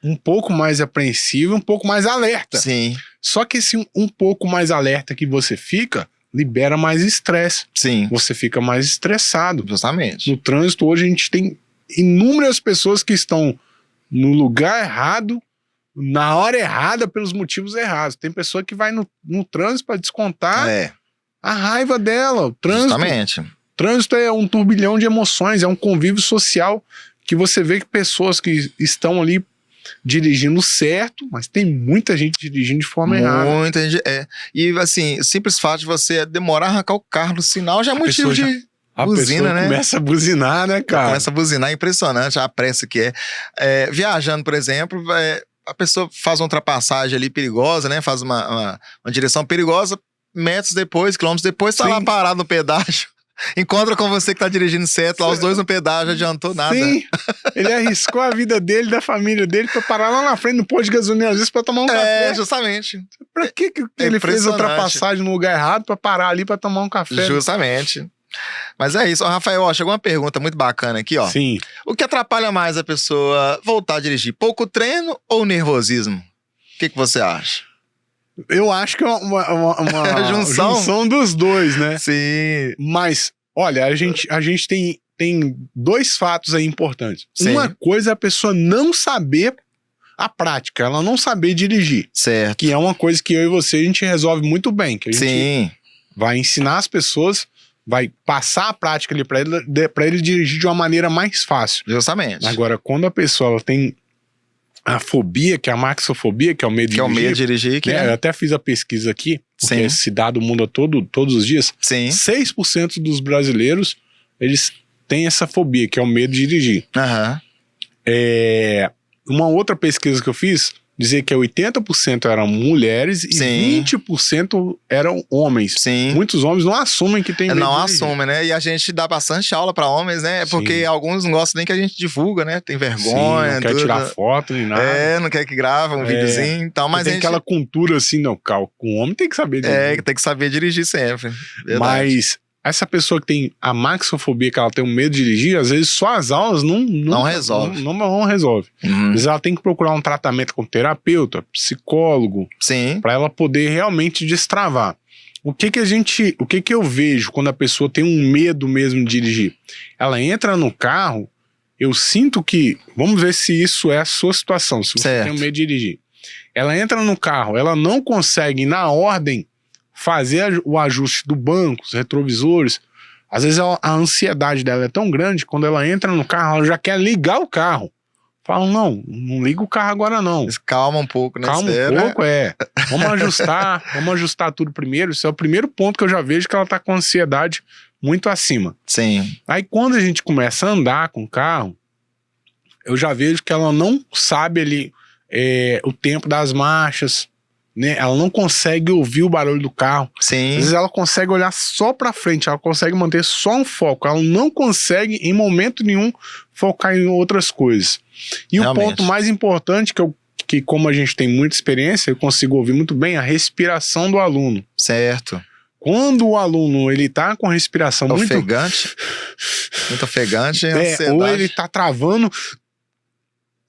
um pouco mais apreensivo, um pouco mais alerta. Sim. Só que esse um pouco mais alerta que você fica, libera mais estresse. Sim. Você fica mais estressado. Justamente. No trânsito, hoje a gente tem inúmeras pessoas que estão no lugar errado, na hora errada, pelos motivos errados. Tem pessoa que vai no trânsito para descontar a raiva dela. O trânsito é um turbilhão de emoções, é um convívio social que você vê que pessoas que estão ali dirigindo certo, mas tem muita gente dirigindo de forma errada. Muita gente, E assim, o simples fato de você demorar a arrancar o carro no sinal já é motivo de A buzina, pessoa né? começa a buzinar, né, cara? Começa a buzinar, é impressionante a pressa que é. Viajando, por exemplo, a pessoa faz uma ultrapassagem ali perigosa, né? Faz uma direção perigosa, metros depois, quilômetros depois, tá Sim. lá parado no pedágio. Encontra com você que tá dirigindo certo, lá os dois no pedágio, não adiantou nada. Sim, ele arriscou a vida dele, da família dele, pra parar lá na frente no posto de gasolina, às vezes pra tomar um café. Justamente. Pra que ele fez a impressionante. ultrapassagem no lugar errado pra parar ali pra tomar um café? Justamente. Mas é isso. Ó, Rafael, ó, chegou uma pergunta muito bacana aqui, ó. Sim. O que atrapalha mais a pessoa voltar a dirigir? Pouco treino ou nervosismo? O que você acha? Eu acho que é uma Junção dos dois, né? Sim. Mas, olha, a gente tem dois fatos aí importantes. Sim. Uma coisa é a pessoa não saber a prática, ela não saber dirigir. Certo. Que é uma coisa que eu e você, a gente resolve muito bem. Que a gente Sim. vai ensinar as pessoas, vai passar a prática ali pra ele dirigir de uma maneira mais fácil. Justamente. Agora, quando a pessoa ela tem a fobia, que é a maxofobia, que é o medo de Que é o dirigir. medo de dirigir, que Eu até fiz a pesquisa aqui, porque Sim. esse dado muda todos os dias. Sim. 6% dos brasileiros, eles têm essa fobia, que é o medo de dirigir. Aham. Uma outra pesquisa que eu fiz, dizia que 80% eram mulheres e Sim. 20% eram homens. Sim. Muitos homens não assumem que tem medo Não de dirigir. assume, né? E a gente dá bastante aula pra homens, né? Porque Sim. alguns não gostam nem que a gente divulga, né? Tem Sim, vergonha. não quer tudo. tirar foto nem nada. Não quer que grava um videozinho. Então, mas tem a gente aquela cultura assim, não, calma, o homem tem que saber dirigir. tem que saber dirigir sempre. Verdade. Mas essa pessoa que tem a maxofobia, que ela tem um medo de dirigir, às vezes só as aulas não resolve. Não resolve. Às Uhum. vezes ela tem que procurar um tratamento com terapeuta, psicólogo, Sim. para ela poder realmente destravar. O que eu vejo quando a pessoa tem um medo mesmo de dirigir? Ela entra no carro, eu sinto que, vamos ver se isso é a sua situação, se você Certo. tem um medo de dirigir. Ela entra no carro, ela não consegue, na ordem, fazer o ajuste do banco, os retrovisores. Às vezes a ansiedade dela é tão grande, quando ela entra no carro, ela já quer ligar o carro. Falam, não liga o carro agora não. Calma um pouco, né? Calma um pouco, vamos ajustar tudo primeiro. Isso é o primeiro ponto que eu já vejo que ela tá com ansiedade muito acima. Sim. Aí quando a gente começa a andar com o carro, eu já vejo que ela não sabe ali o tempo das marchas, né? Ela não consegue ouvir o barulho do carro. Às Sim. vezes ela consegue olhar só pra frente, ela consegue manter só um foco, ela não consegue em momento nenhum focar em outras coisas. E Realmente. o ponto mais importante, que como a gente tem muita experiência, eu consigo ouvir muito bem a respiração do aluno. Certo. Quando o aluno ele tá com a respiração muito Ofegante. Muito ofegante. ou ele tá travando,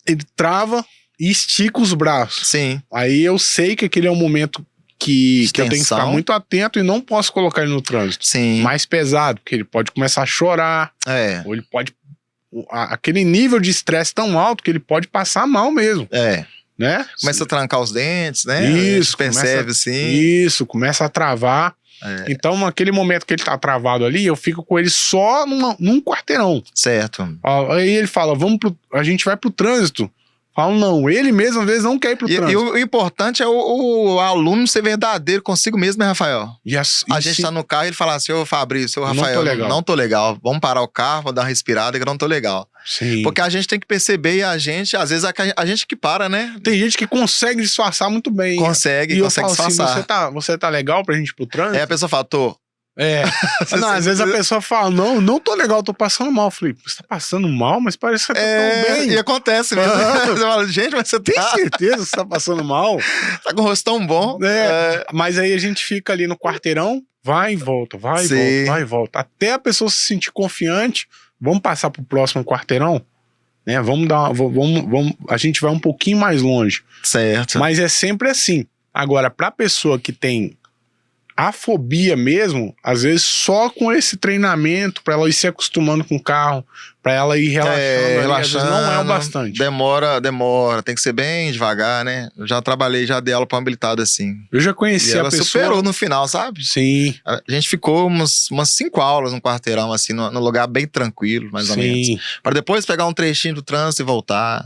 ele trava e estica os braços. Sim. Aí eu sei que aquele é um momento que eu tenho que ficar Extensão. muito atento e não posso colocar ele no trânsito. Sim. Mais pesado, porque ele pode começar a chorar, ou ele pode... Aquele nível de estresse tão alto que ele pode passar mal mesmo, né? Começa a trancar os dentes, né? Isso, percebe, sim. Isso, começa a travar. Então, naquele momento que ele tá travado ali, eu fico com ele só num quarteirão. Certo. Aí ele fala, a gente vai pro trânsito. Falo, não, ele mesmo às vezes não quer ir pro trânsito. E o importante é o aluno ser verdadeiro consigo mesmo, né, Rafael? A gente tá no carro e ele fala assim, ô Fabrício, ô Rafael, não tô legal. Vamos parar o carro, vou dar uma respirada que eu não tô legal. Sim. Porque a gente tem que perceber e às vezes a gente que para, né? Tem gente que consegue disfarçar muito bem. Consegue falo disfarçar. Assim, você tá legal pra gente ir pro trânsito? Aí a pessoa fala, tô. Não, às vezes a pessoa fala, não tô legal, tô passando mal. Eu falei, você tá passando mal, mas parece que você tá tão bem. E acontece mesmo. Você fala, gente, mas você tem certeza que você tá passando mal? Tá com o rosto tão bom. Mas aí a gente fica ali no quarteirão, vai e volta, vai e volta. Até a pessoa se sentir confiante, vamos passar pro próximo quarteirão? Né? A gente vai um pouquinho mais longe. Certo. Mas é sempre assim. Agora, pra pessoa que tem a fobia mesmo, às vezes só com esse treinamento, pra ela ir se acostumando com o carro, pra ela ir relaxando, às vezes não é o bastante. Demora, tem que ser bem devagar, né? Eu já trabalhei, já dei aula pra um habilitado assim. Eu já conheci e a ela pessoa... superou no final, sabe? Sim. A gente ficou umas 5 aulas no quarteirão, assim, num lugar bem tranquilo, mais ou menos. Pra depois pegar um trechinho do trânsito e voltar.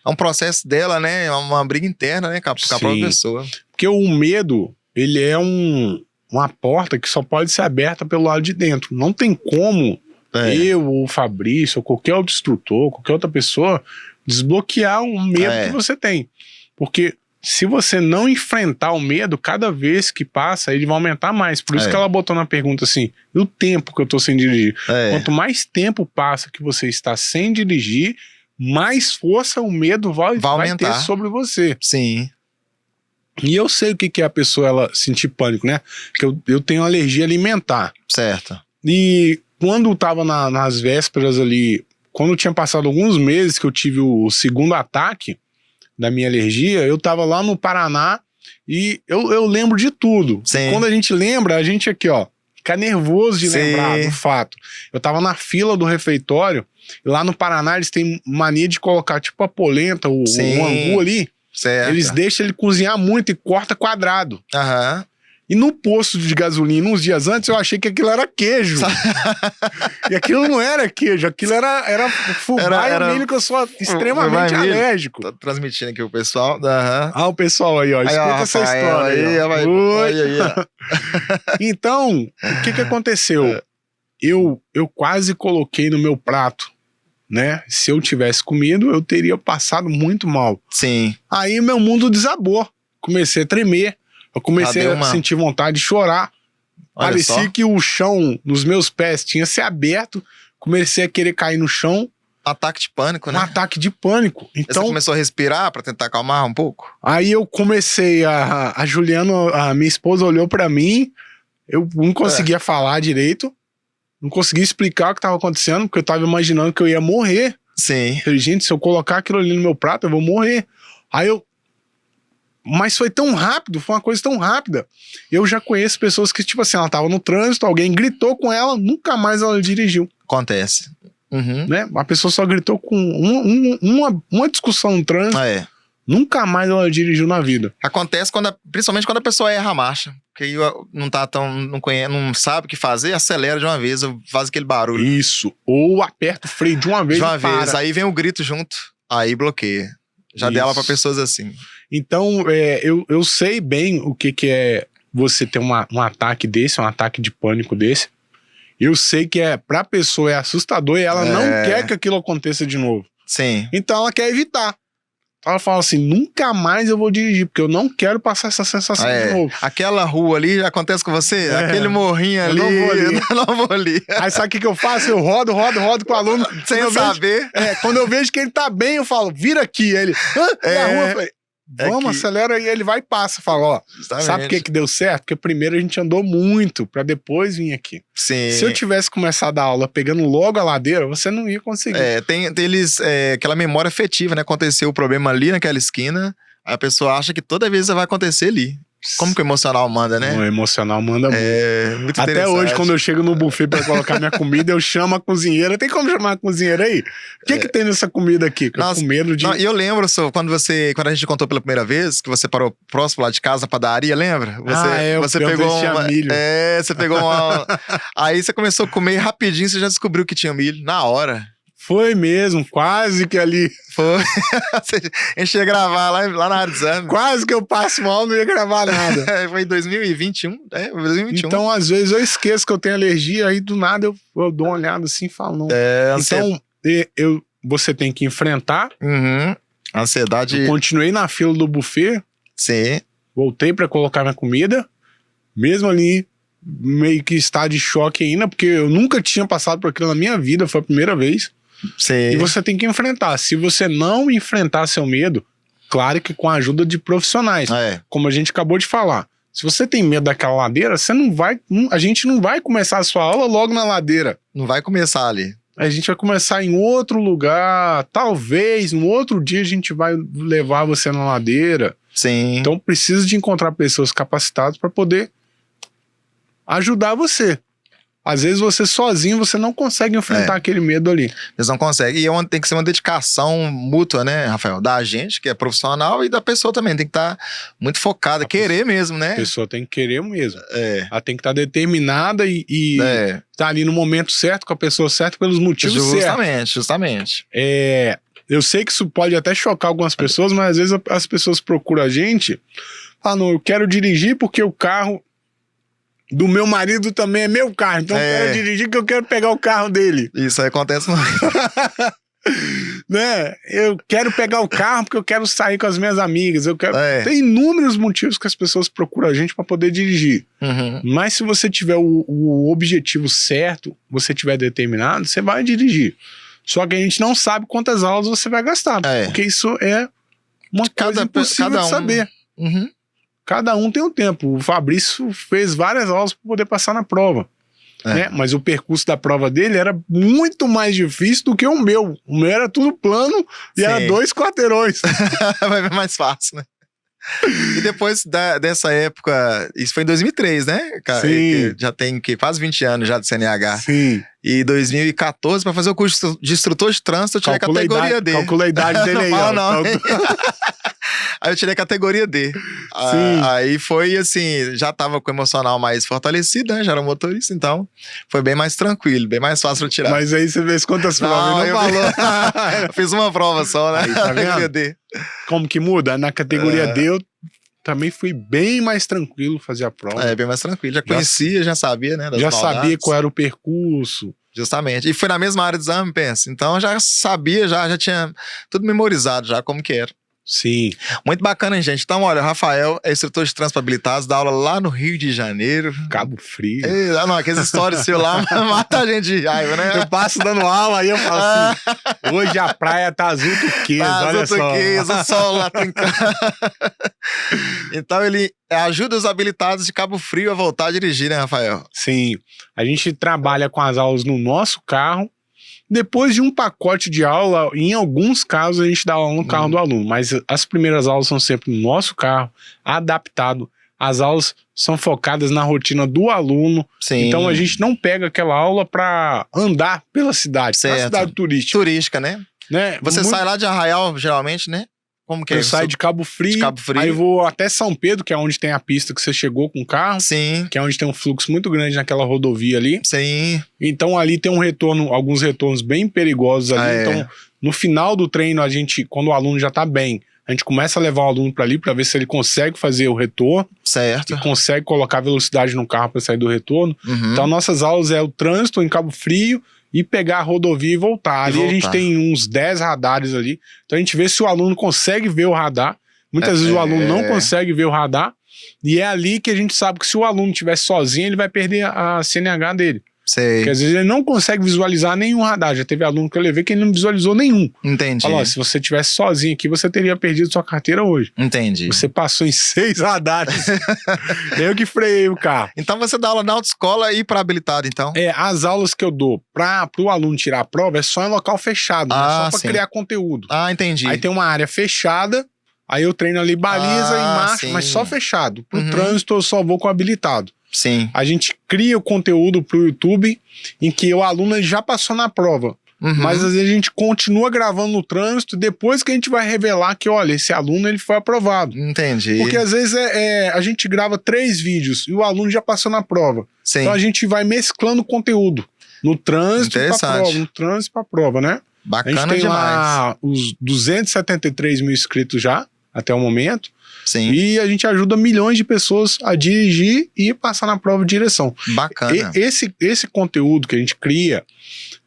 É um processo dela, né? É uma briga interna, né? Com a própria pessoa. Porque o medo, ele é uma porta que só pode ser aberta pelo lado de dentro. Não tem como eu, ou o Fabrício, ou qualquer outro instrutor, qualquer outra pessoa, desbloquear um medo que você tem. Porque se você não enfrentar o medo, cada vez que passa, ele vai aumentar mais. Por isso que ela botou na pergunta assim, e o tempo que eu tô sem dirigir? Quanto mais tempo passa que você está sem dirigir, mais força o medo vai ter sobre você. Sim. E eu sei o que é a pessoa ela sentir pânico, né? Que eu tenho alergia alimentar. Certo. E quando tava nas vésperas ali, quando tinha passado alguns meses que eu tive o segundo ataque da minha alergia, eu tava lá no Paraná e eu lembro de tudo. Sim. Quando a gente lembra, a gente aqui, ó, fica nervoso de lembrar do fato. Eu tava na fila do refeitório, e lá no Paraná eles têm mania de colocar tipo a polenta, o angu ali. Certo. Eles deixam ele cozinhar muito e corta quadrado. Aham. E no posto de gasolina, uns dias antes, eu achei que aquilo era queijo. E aquilo não era queijo, aquilo era fubá e milho, que eu sou extremamente alérgico. Tô transmitindo aqui o pessoal. Ah, o pessoal aí, ó, escuta essa história aí. Então, o que aconteceu? Eu quase coloquei no meu prato, né? Se eu tivesse comido, eu teria passado muito mal. Sim. Aí meu mundo desabou. Comecei a tremer. Eu comecei a sentir vontade de chorar. Parecia que o chão nos meus pés tinha se aberto. Comecei a querer cair no chão. Ataque de pânico, né? Um ataque de pânico. Então, você começou a respirar pra tentar acalmar um pouco? Aí eu comecei a Juliana, a minha esposa, olhou pra mim. Eu não conseguia falar direito. Não conseguia explicar o que estava acontecendo, porque eu tava imaginando que eu ia morrer. Sim. Falei, gente, se eu colocar aquilo ali no meu prato, eu vou morrer. Mas foi tão rápido, foi uma coisa tão rápida. Eu já conheço pessoas que, tipo assim, ela tava no trânsito, alguém gritou com ela, nunca mais ela dirigiu. Acontece. Uhum. Né? A pessoa só gritou com uma discussão no trânsito, nunca mais ela dirigiu na vida. Acontece principalmente quando a pessoa erra a marcha. Porque aí não tá não sabe o que fazer, acelera de uma vez, faz aquele barulho. Isso. Ou aperta o freio de uma vez. De uma vez, aí vem o grito junto, aí bloqueia. Já dela pra pessoas assim. Então, eu sei bem o que é você ter um ataque desse, um ataque de pânico desse. Eu sei que pra pessoa é assustador e ela não quer que aquilo aconteça de novo. Sim. Então ela quer evitar. Ela fala assim, nunca mais eu vou dirigir, porque eu não quero passar essa sensação de novo. Aquela rua ali, acontece com você? Aquele morrinho ali, eu não vou ali. Aí sabe o que eu faço? Eu rodo com o aluno. Sem saber. Quando eu vejo que ele tá bem, eu falo, vira aqui. Aí ele, na rua, eu falei, vamos, acelera, e ele vai e passa. Fala, ó, sabe por que deu certo? Porque primeiro a gente andou muito, pra depois vir aqui. Sim. Se eu tivesse começado a aula pegando logo a ladeira, você não ia conseguir. Tem aquela memória afetiva, né? Aconteceu o problema ali naquela esquina, a pessoa acha que toda vez vai acontecer ali. Como que o emocional manda, né? O emocional manda muito. Muito Até hoje, quando eu chego no buffet pra colocar minha comida, eu chamo a cozinheira. Tem como chamar a cozinheira aí? O que tem nessa comida aqui? Nossa, com medo de... E eu lembro, quando a gente contou pela primeira vez, que você parou próximo lá de casa, padaria, lembra? Você pegou milho. Você pegou uma... Aí você começou a comer e rapidinho você já descobriu que tinha milho, na hora. Foi mesmo, quase que ali. Foi. A gente ia gravar lá na área de exame. Quase que eu passo mal, não ia gravar nada. Foi em 2021. 2021. Então, às vezes, eu esqueço que eu tenho alergia, aí do nada eu dou uma olhada assim e falo, não. Então, você tem que enfrentar. Ansiedade. Eu continuei na fila do buffet. Sim. Voltei pra colocar minha comida. Mesmo ali, meio que está de choque ainda, porque eu nunca tinha passado por aquilo na minha vida, foi a primeira vez. Sim. E você tem que enfrentar. Se você não enfrentar seu medo, claro que com a ajuda de profissionais, como a gente acabou de falar. Se você tem medo daquela ladeira, a gente não vai começar a sua aula logo na ladeira. Não vai começar ali. A gente vai começar em outro lugar, talvez no outro dia a gente vai levar você na ladeira. Sim. Então precisa de encontrar pessoas capacitadas para poder ajudar você. Às vezes você sozinho, você não consegue enfrentar aquele medo ali. Eles não conseguem. E tem que ser uma dedicação mútua, né, Rafael? Da gente, que é profissional, e da pessoa também. Tem que estar muito focada, querer mesmo, né? A pessoa tem que querer mesmo. Ela tem que estar determinada e estar ali no momento certo, com a pessoa certa, pelos motivos certos. Justamente. Eu sei que isso pode até chocar algumas pessoas, mas às vezes as pessoas procuram a gente, falam, não, eu quero dirigir porque o carro do meu marido também é meu carro, então eu quero dirigir porque eu quero pegar o carro dele. Isso aí acontece muito. Né? Eu quero pegar o carro porque eu quero sair com as minhas amigas, eu quero... Tem inúmeros motivos que as pessoas procuram a gente para poder dirigir. Mas se você tiver o objetivo certo, você tiver determinado, você vai dirigir. Só que a gente não sabe quantas aulas você vai gastar, porque isso é uma coisa impossível de saber. Cada um tem um tempo. O Fabrício fez várias aulas para poder passar na prova. Né? Mas o percurso da prova dele era muito mais difícil do que o meu. O meu era tudo plano e era 2 quarteirões. Vai ver mais fácil, né? E depois dessa época, isso foi em 2003, né? Sim. Que já tem quase 20 anos já de CNH. Sim. E 2014, para fazer o curso de instrutor de trânsito, eu tirei a categoria D. Calcula a idade dele aí. Não fala não. Aí eu tirei a categoria D. Aí foi assim, já tava com o emocional mais fortalecido, né? Já era motorista, então foi bem mais tranquilo, bem mais fácil de tirar. Mas aí você fez quantas provas? Não falou. Eu fiz uma prova só, né? Aí, tá vendo? D. Como que muda? Na categoria D eu também fui bem mais tranquilo fazer a prova. Bem mais tranquilo. Já conhecia, já sabia, né? Já sabia qual era o percurso. Justamente. E foi na mesma área de exame, pensa. Então já sabia, já tinha tudo memorizado já como que era. Sim. Muito bacana, hein, gente? Então, olha, o Rafael é instrutor de trânsito habilitados, dá aula lá no Rio de Janeiro. Cabo Frio. Não, aquelas histórias seu lá mata a gente de raiva, né? Eu passo dando aula aí eu falo assim, hoje a praia tá azul turquesa, olha só. Turquesa, o sol lá trincando. Então ele ajuda os habilitados de Cabo Frio a voltar a dirigir, né, Rafael? Sim. A gente trabalha com as aulas no nosso carro. Depois de um pacote de aula, em alguns casos a gente dá aula no carro do aluno, mas as primeiras aulas são sempre no nosso carro, adaptado. As aulas são focadas na rotina do aluno. Sim. Então a gente não pega aquela aula para andar pela cidade, certo. na cidade turística. Turística, né? Você sai lá de Arraial, geralmente, né? Como que eu saio de Cabo Frio, aí vou até São Pedro, que é onde tem a pista que você chegou com o carro. Sim. Que é onde tem um fluxo muito grande naquela rodovia ali. Sim. Então ali tem alguns retornos bem perigosos ali. Então no final do treino, a gente, quando o aluno já tá bem, a gente começa a levar o aluno para ali para ver se ele consegue fazer o retorno. Certo. E consegue colocar velocidade no carro para sair do retorno. Então nossas aulas é o trânsito em Cabo Frio e pegar a rodovia e voltar. Ali a gente tem uns 10 radares ali. Então a gente vê se o aluno consegue ver o radar. Muitas vezes o aluno não consegue ver o radar. E é ali que a gente sabe que se o aluno estiver sozinho, ele vai perder a CNH dele. Sei. Porque às vezes ele não consegue visualizar nenhum radar. Já teve aluno que eu levei que ele não visualizou nenhum. Entendi. Falou, se você estivesse sozinho aqui, você teria perdido sua carteira hoje. Entendi. Você passou em 6 radares. Eu que freiei o carro. Então você dá aula na autoescola e para habilitado, então? As aulas que eu dou para o aluno tirar a prova é só em local fechado, né? Só para criar conteúdo. Entendi. Aí tem uma área fechada, aí eu treino ali baliza e marcha, mas só fechado. Pro trânsito eu só vou com habilitado. Sim. A gente cria o conteúdo pro YouTube em que o aluno já passou na prova. Mas às vezes a gente continua gravando no trânsito depois que a gente vai revelar que, olha, esse aluno ele foi aprovado. Entendi. Porque às vezes a gente grava 3 vídeos e o aluno já passou na prova. Sim. Então a gente vai mesclando conteúdo no trânsito pra prova, no trânsito pra prova, né? Bacana a gente tem demais. lá os 273 mil inscritos já, até o momento. Sim. E a gente ajuda milhões de pessoas a dirigir e passar na prova de direção. Bacana. Esse conteúdo que a gente cria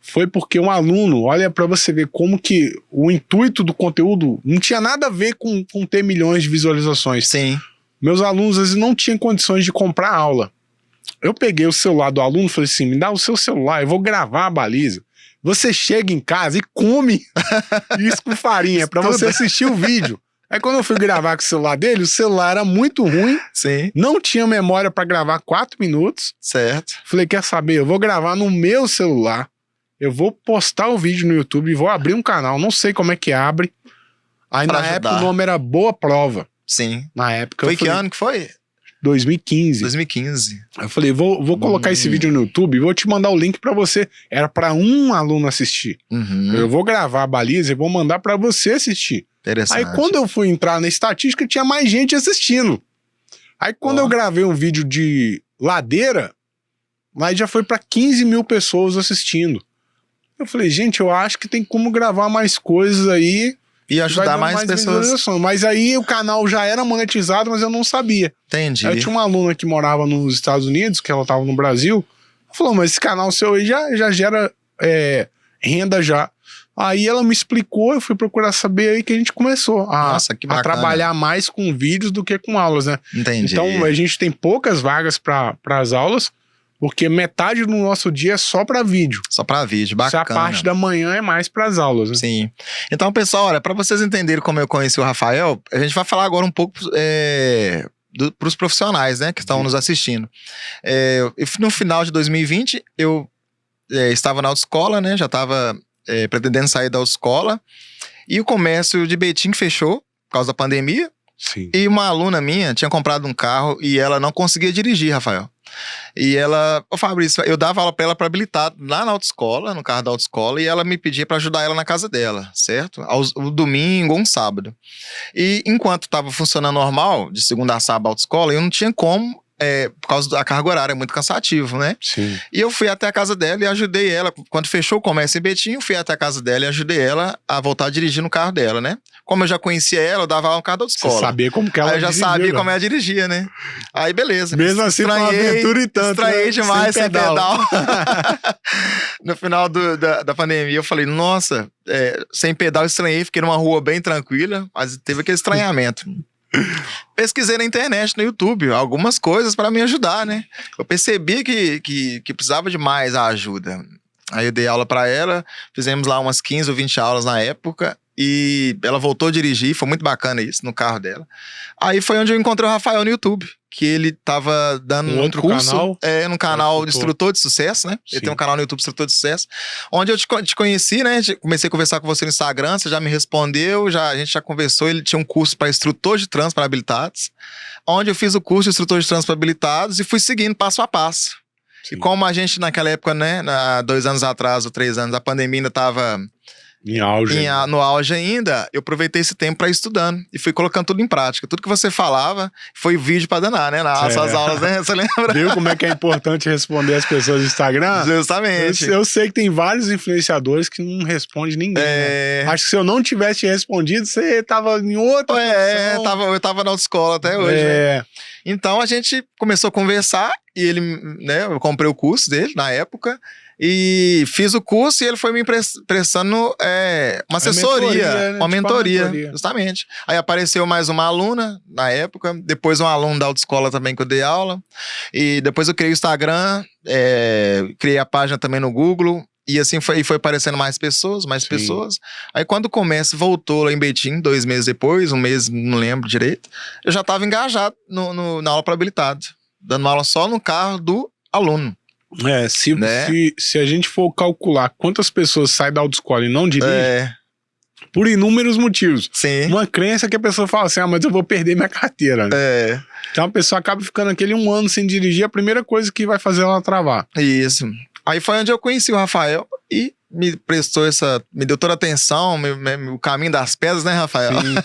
foi porque um aluno, olha para você ver como que o intuito do conteúdo não tinha nada a ver com ter milhões de visualizações. Sim. Meus alunos, às vezes, não tinham condições de comprar aula. Eu peguei o celular do aluno e falei assim, me dá o seu celular, eu vou gravar a baliza. Você chega em casa e come isso com farinha para você assistir o vídeo. Aí quando eu fui gravar com o celular dele, o celular era muito ruim. Sim. Não tinha memória para gravar 4 minutos. Certo. Falei, quer saber? Eu vou gravar no meu celular. Eu vou postar o vídeo no YouTube e vou abrir um canal. Não sei como é que abre. Aí na época o nome era Boa Prova. Sim. Na época. Foi que ano que foi? 2015. 2015. Eu falei, vou colocar esse vídeo no YouTube e vou te mandar o link pra você. Era pra um aluno assistir. Eu vou gravar a baliza e vou mandar pra você assistir. Interessante. Aí quando eu fui entrar na estatística, tinha mais gente assistindo. Aí quando eu gravei um vídeo de ladeira, aí já foi pra 15 mil pessoas assistindo. Eu falei, gente, eu acho que tem como gravar mais coisas aí. E ajudar mais pessoas. Mas aí o canal já era monetizado, mas eu não sabia. Entendi. Aí eu tinha uma aluna que morava nos Estados Unidos, que ela estava no Brasil. Ela falou, mas esse canal seu aí já gera renda já. Aí ela me explicou, eu fui procurar saber aí que a gente começou a trabalhar mais com vídeos do que com aulas, né? Entendi. Então a gente tem poucas vagas para as aulas, porque metade do nosso dia é só para vídeo. Só para vídeo, bacana. A parte da manhã é mais para as aulas, né? Sim. Então, pessoal, olha, para vocês entenderem como eu conheci o Rafael, a gente vai falar agora um pouco para os profissionais, né, que estão nos assistindo. No final de 2020, eu estava na autoescola, né, já estava pretendendo sair da autoescola, e o comércio de Betim fechou por causa da pandemia. Sim. E uma aluna minha tinha comprado um carro e ela não conseguia dirigir, Rafael. E ela, Fabrício, eu dava aula pra ela para habilitado lá na autoescola, no carro da autoescola, e ela me pedia para ajudar ela na casa dela, certo? Um domingo ou um sábado. E enquanto tava funcionando normal, de segunda a sábado a autoescola, eu não tinha como, por causa da carga horária, é muito cansativo, né? Sim. E eu fui até a casa dela e ajudei ela. Quando fechou o comércio em Betim, eu fui até a casa dela e ajudei ela a voltar a dirigir no carro dela, né? Como eu já conhecia ela, eu dava aula no carro da autoescola. Você sabia como que ela Aí eu já sabia como ela dirigia, né? Aí beleza. Mesmo assim, foi uma aventura e tanto. Estranhei demais sem pedal. No final da pandemia, eu falei, nossa, sem pedal estranhei, fiquei numa rua bem tranquila, mas teve aquele estranhamento. Pesquisei na internet, no YouTube, algumas coisas para me ajudar, né? Eu percebi que precisava de mais a ajuda. Aí eu dei aula para ela, fizemos lá umas 15 ou 20 aulas na época, e ela voltou a dirigir, foi muito bacana isso, no carro dela. Aí foi onde eu encontrei o Rafael no YouTube, que ele tava dando um outro curso, canal? No canal de Instrutor de Sucesso, né? Sim. Ele tem um canal no YouTube, Instrutor de Sucesso, onde eu te conheci, né? Comecei a conversar com você no Instagram, você já me respondeu, a gente já conversou, ele tinha um curso para instrutor de trânsito para habilitados, onde eu fiz o curso de instrutor de trânsito para habilitados e fui seguindo passo a passo. Sim. E como a gente naquela época, né, 2 anos atrás ou 3 anos, a pandemia ainda tava em auge. No auge ainda, eu aproveitei esse tempo para ir estudando e fui colocando tudo em prática. Tudo que você falava foi vídeo para danar, né? Nas suas aulas, né? Você lembra? Viu como é que é importante responder as pessoas no Instagram? Justamente. Eu sei que tem vários influenciadores que não respondem ninguém. Né? Acho que se eu não tivesse te respondido, você tava em outra eu tava na autoescola até hoje. Né? Então a gente começou a conversar e ele, né? Eu comprei o curso dele na época. E fiz o curso e ele foi me prestando uma assessoria, uma mentoria, justamente. Aí apareceu mais uma aluna na época, depois um aluno da autoescola também que eu dei aula. E depois eu criei o Instagram, criei a página também no Google. E assim foi aparecendo mais pessoas. Aí quando o comércio voltou lá em Betim, 2 meses depois, 1 mês, não lembro direito, eu já estava engajado na aula para habilitado, dando uma aula só no carro do aluno. Se a gente for calcular quantas pessoas saem da autoescola e não dirigem, por inúmeros motivos. Sim. Uma crença que a pessoa fala assim, mas eu vou perder minha carteira. Né? Então a pessoa acaba ficando aquele 1 ano sem dirigir, a primeira coisa que vai fazer ela travar. Isso. Aí foi onde eu conheci o Rafael e me deu toda a atenção, o caminho das pedras, né, Rafael? Sim.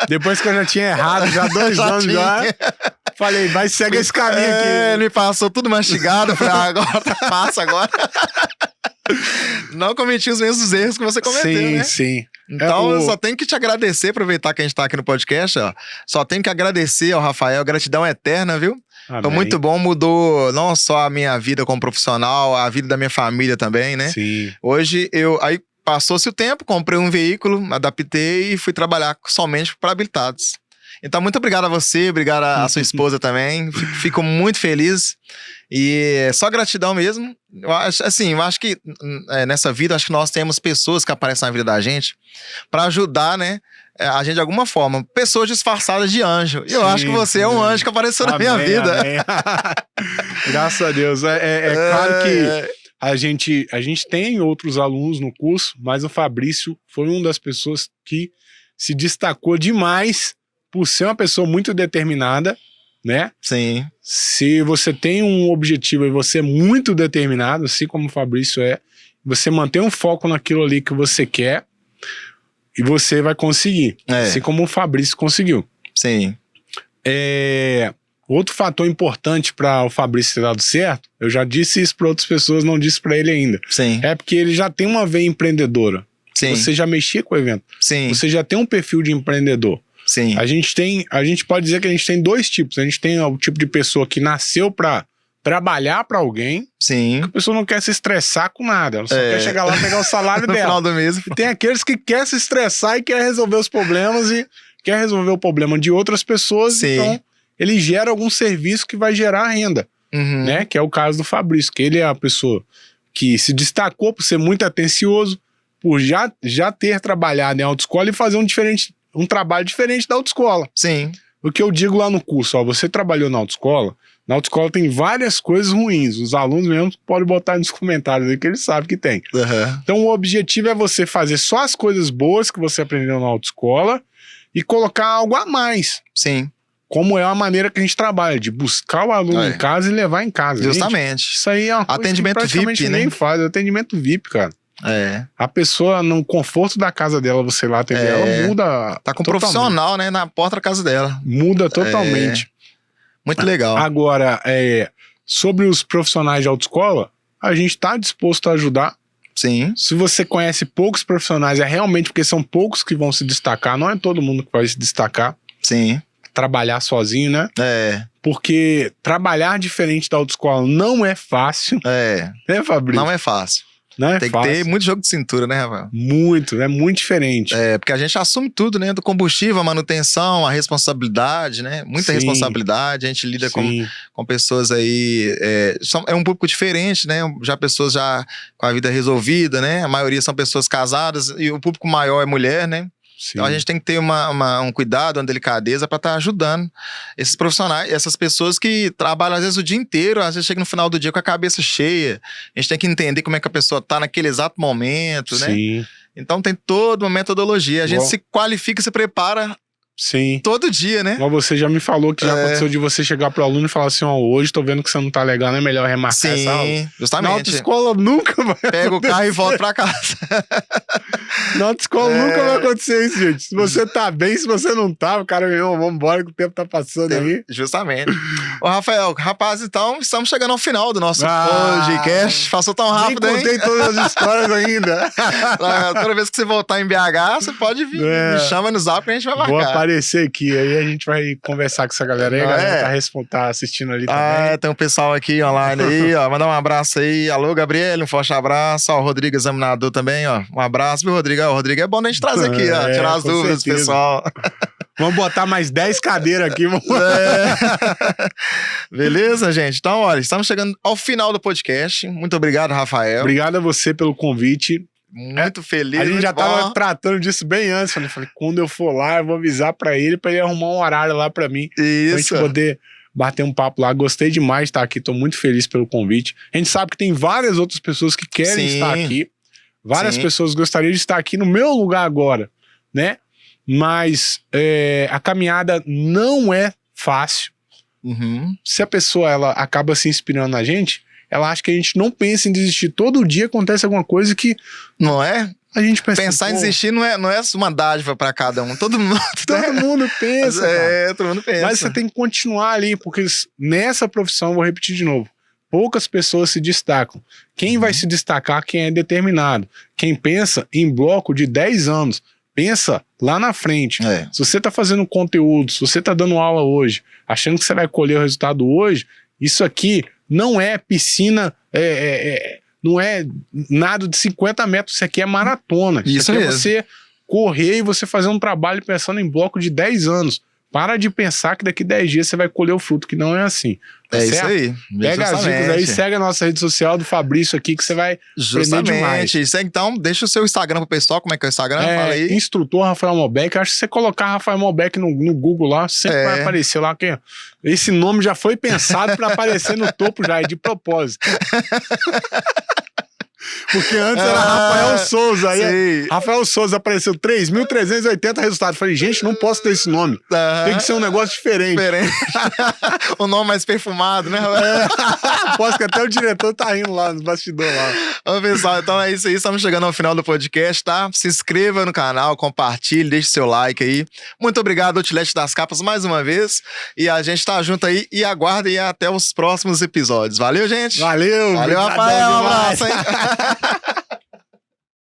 Depois que eu já tinha errado, já 2 anos já. Falei, vai, segue esse caminho aqui. Ele me passou tudo mastigado, falei, agora passa agora. Não cometi os mesmos erros que você cometeu, né? Sim. Então, eu só tenho que te agradecer, aproveitar que a gente tá aqui no podcast, ó. Só tenho que agradecer ao Rafael, gratidão eterna, viu? Amém. Foi muito bom, mudou não só a minha vida como profissional, a vida da minha família também, né? Sim. Hoje, aí passou-se o tempo, comprei um veículo, adaptei e fui trabalhar somente para habilitados. Então, muito obrigado a você, obrigado a sua esposa também. Fico muito feliz. E só gratidão mesmo. Eu acho que nessa vida, acho que nós temos pessoas que aparecem na vida da gente para ajudar, né? A gente de alguma forma. Pessoas disfarçadas de anjo. E eu acho que você é um anjo que apareceu na minha vida. Amém. Graças a Deus. Claro que a gente tem outros alunos no curso, mas o Fabrício foi uma das pessoas que se destacou demais por ser uma pessoa muito determinada, né? Sim. Se você tem um objetivo e você é muito determinado, assim como o Fabrício você mantém um foco naquilo ali que você quer e você vai conseguir. Assim como o Fabrício conseguiu. Sim. Outro fator importante para o Fabrício ter dado certo, eu já disse isso para outras pessoas, não disse para ele ainda. Sim. É porque ele já tem uma veia empreendedora. Sim. Você já mexia com o evento. Sim. Você já tem um perfil de empreendedor. Sim. A gente pode dizer que a gente tem dois tipos. A gente tem o tipo de pessoa que nasceu para trabalhar para alguém. Sim. Que a pessoa não quer se estressar com nada. Ela só quer chegar lá e pegar o salário no dela. final do mês. E tem aqueles que querem se estressar e quer resolver os problemas e quer resolver o problema de outras pessoas. Sim. Então, ele gera algum serviço que vai gerar renda. Uhum. Né? Que é o caso do Fabrício, que ele é a pessoa que se destacou por ser muito atencioso, por já ter trabalhado em autoescola e fazer um trabalho diferente da autoescola. Sim. O que eu digo lá no curso, ó, você trabalhou na autoescola tem várias coisas ruins, os alunos mesmo podem botar nos comentários aí que eles sabem que tem. Uhum. Então o objetivo é você fazer só as coisas boas que você aprendeu na autoescola e colocar algo a mais. Sim. Como é a maneira que a gente trabalha, de buscar o aluno em casa e levar em casa. Justamente. Gente, isso aí é uma coisa atendimento que praticamente VIP, ninguém né? faz, atendimento VIP, cara. É. A pessoa, no conforto da casa dela, você lá atender ela, muda. Tá com um totalmente. profissional, né? Na porta da casa dela. Muda totalmente. Muito legal. Agora, sobre os profissionais de autoescola, a gente tá disposto a ajudar. Sim. Se você conhece poucos profissionais, é realmente porque são poucos que vão se destacar, não é todo mundo que vai se destacar. Sim. Trabalhar sozinho, né? É. Porque trabalhar diferente da autoescola não é fácil. É. Né, Fabrício? Não é fácil. Não é Tem fácil. que ter muito jogo de cintura, né, Rafael? Muito, é muito diferente. É, porque a gente assume tudo, né? Do combustível, a manutenção, a responsabilidade, né? Muita Sim. responsabilidade. A gente lida com pessoas aí... É um público diferente, né? Já pessoas já com a vida resolvida, né? A maioria são pessoas casadas e o público maior é mulher, né? Sim. Então a gente tem que ter um cuidado, uma delicadeza para estar ajudando esses profissionais, essas pessoas que trabalham às vezes o dia inteiro, às vezes chega no final do dia com a cabeça cheia. A gente tem que entender como é que a pessoa tá naquele exato momento, né? Sim. Então tem toda uma metodologia. A gente se qualifica, se prepara Sim. todo dia, né? Mas você já me falou que já aconteceu de você chegar pro aluno e falar assim, ó, hoje tô vendo que você não tá legal, não é melhor remarcar essa aula? Sim, justamente. Na autoescola nunca vai Pega o carro e volta pra casa. Na autoescola nunca vai acontecer isso, gente. Se você tá bem, se você não tá, o cara, meu, vamos embora que o tempo tá passando aí. Justamente. Ô, Rafael, rapaz, então estamos chegando ao final do nosso podcast. Passou tão rápido, hein? Nem contei todas as histórias ainda. Toda vez que você voltar em BH, você pode vir. Me chama no zap que a gente vai marcar. Vou aparecer aqui, aí a gente vai conversar com essa galera aí. A galera tá assistindo ali também. Tem um pessoal aqui online aí, ó. Mandar um abraço aí. Alô, Gabriel, um forte abraço. Ó, o Rodrigo Examinador também, ó. Um abraço, viu, Rodrigo? O Rodrigo é bom a gente trazer aqui, ó. Tirar as dúvidas do pessoal. Vamos botar mais 10 cadeiras aqui. Beleza, gente? Então, olha, estamos chegando ao final do podcast. Muito obrigado, Rafael. Obrigado a você pelo convite. Muito feliz. A gente já tava tratando disso bem antes. Falei, quando eu for lá, eu vou avisar pra ele arrumar um horário lá pra mim. Isso. Pra gente poder bater um papo lá. Gostei demais de estar aqui. Tô muito feliz pelo convite. A gente sabe que tem várias outras pessoas que querem estar aqui. Várias pessoas gostariam de estar aqui no meu lugar agora, né? Mas a caminhada não é fácil. Uhum. Se a pessoa ela acaba se inspirando na gente, ela acha que a gente não pensa em desistir. Todo dia acontece alguma coisa que... Não é? A gente pensa pensar em desistir não é uma dádiva pra cada um. Todo mundo pensa. Todo mundo pensa. Mas você tem que continuar ali, porque nessa profissão, vou repetir de novo, poucas pessoas se destacam. Quem vai se destacar? Quem é determinado. Quem pensa em bloco de 10 anos. Pensa lá na frente. Se você tá fazendo conteúdo, se você tá dando aula hoje, achando que você vai colher o resultado hoje, isso aqui não é piscina, não é nada de 50 metros, isso aqui é maratona. Isso aqui é você correr e você fazer um trabalho pensando em bloco de 10 anos. Para de pensar que daqui 10 dias você vai colher o fruto, que não é assim. É isso aí. Pega as dicas aí, segue a nossa rede social do Fabrício aqui, que você vai aprender demais. Então, deixa o seu Instagram pro pessoal. Como é que é o Instagram? Fala aí. Instrutor Rafael Malbec. Acho que se você colocar Rafael Malbec no Google lá, sempre vai aparecer lá. Esse nome já foi pensado para aparecer no topo já, é de propósito. Porque antes era Rafael Souza. Aí sim. Rafael Souza apareceu 3.380 resultados. Falei, gente, não posso ter esse nome. Tem que ser um negócio diferente. O nome mais perfumado, né? Aposto que até o diretor tá rindo lá no bastidor lá. Ô, pessoal, então é isso aí. Estamos chegando ao final do podcast, tá? Se inscreva no canal, compartilhe, deixe seu like aí. Muito obrigado, Outlet das Capas, mais uma vez. E a gente tá junto aí e aguardem até os próximos episódios. Valeu, gente! Valeu! Valeu, Rafael! Um abraço, hein?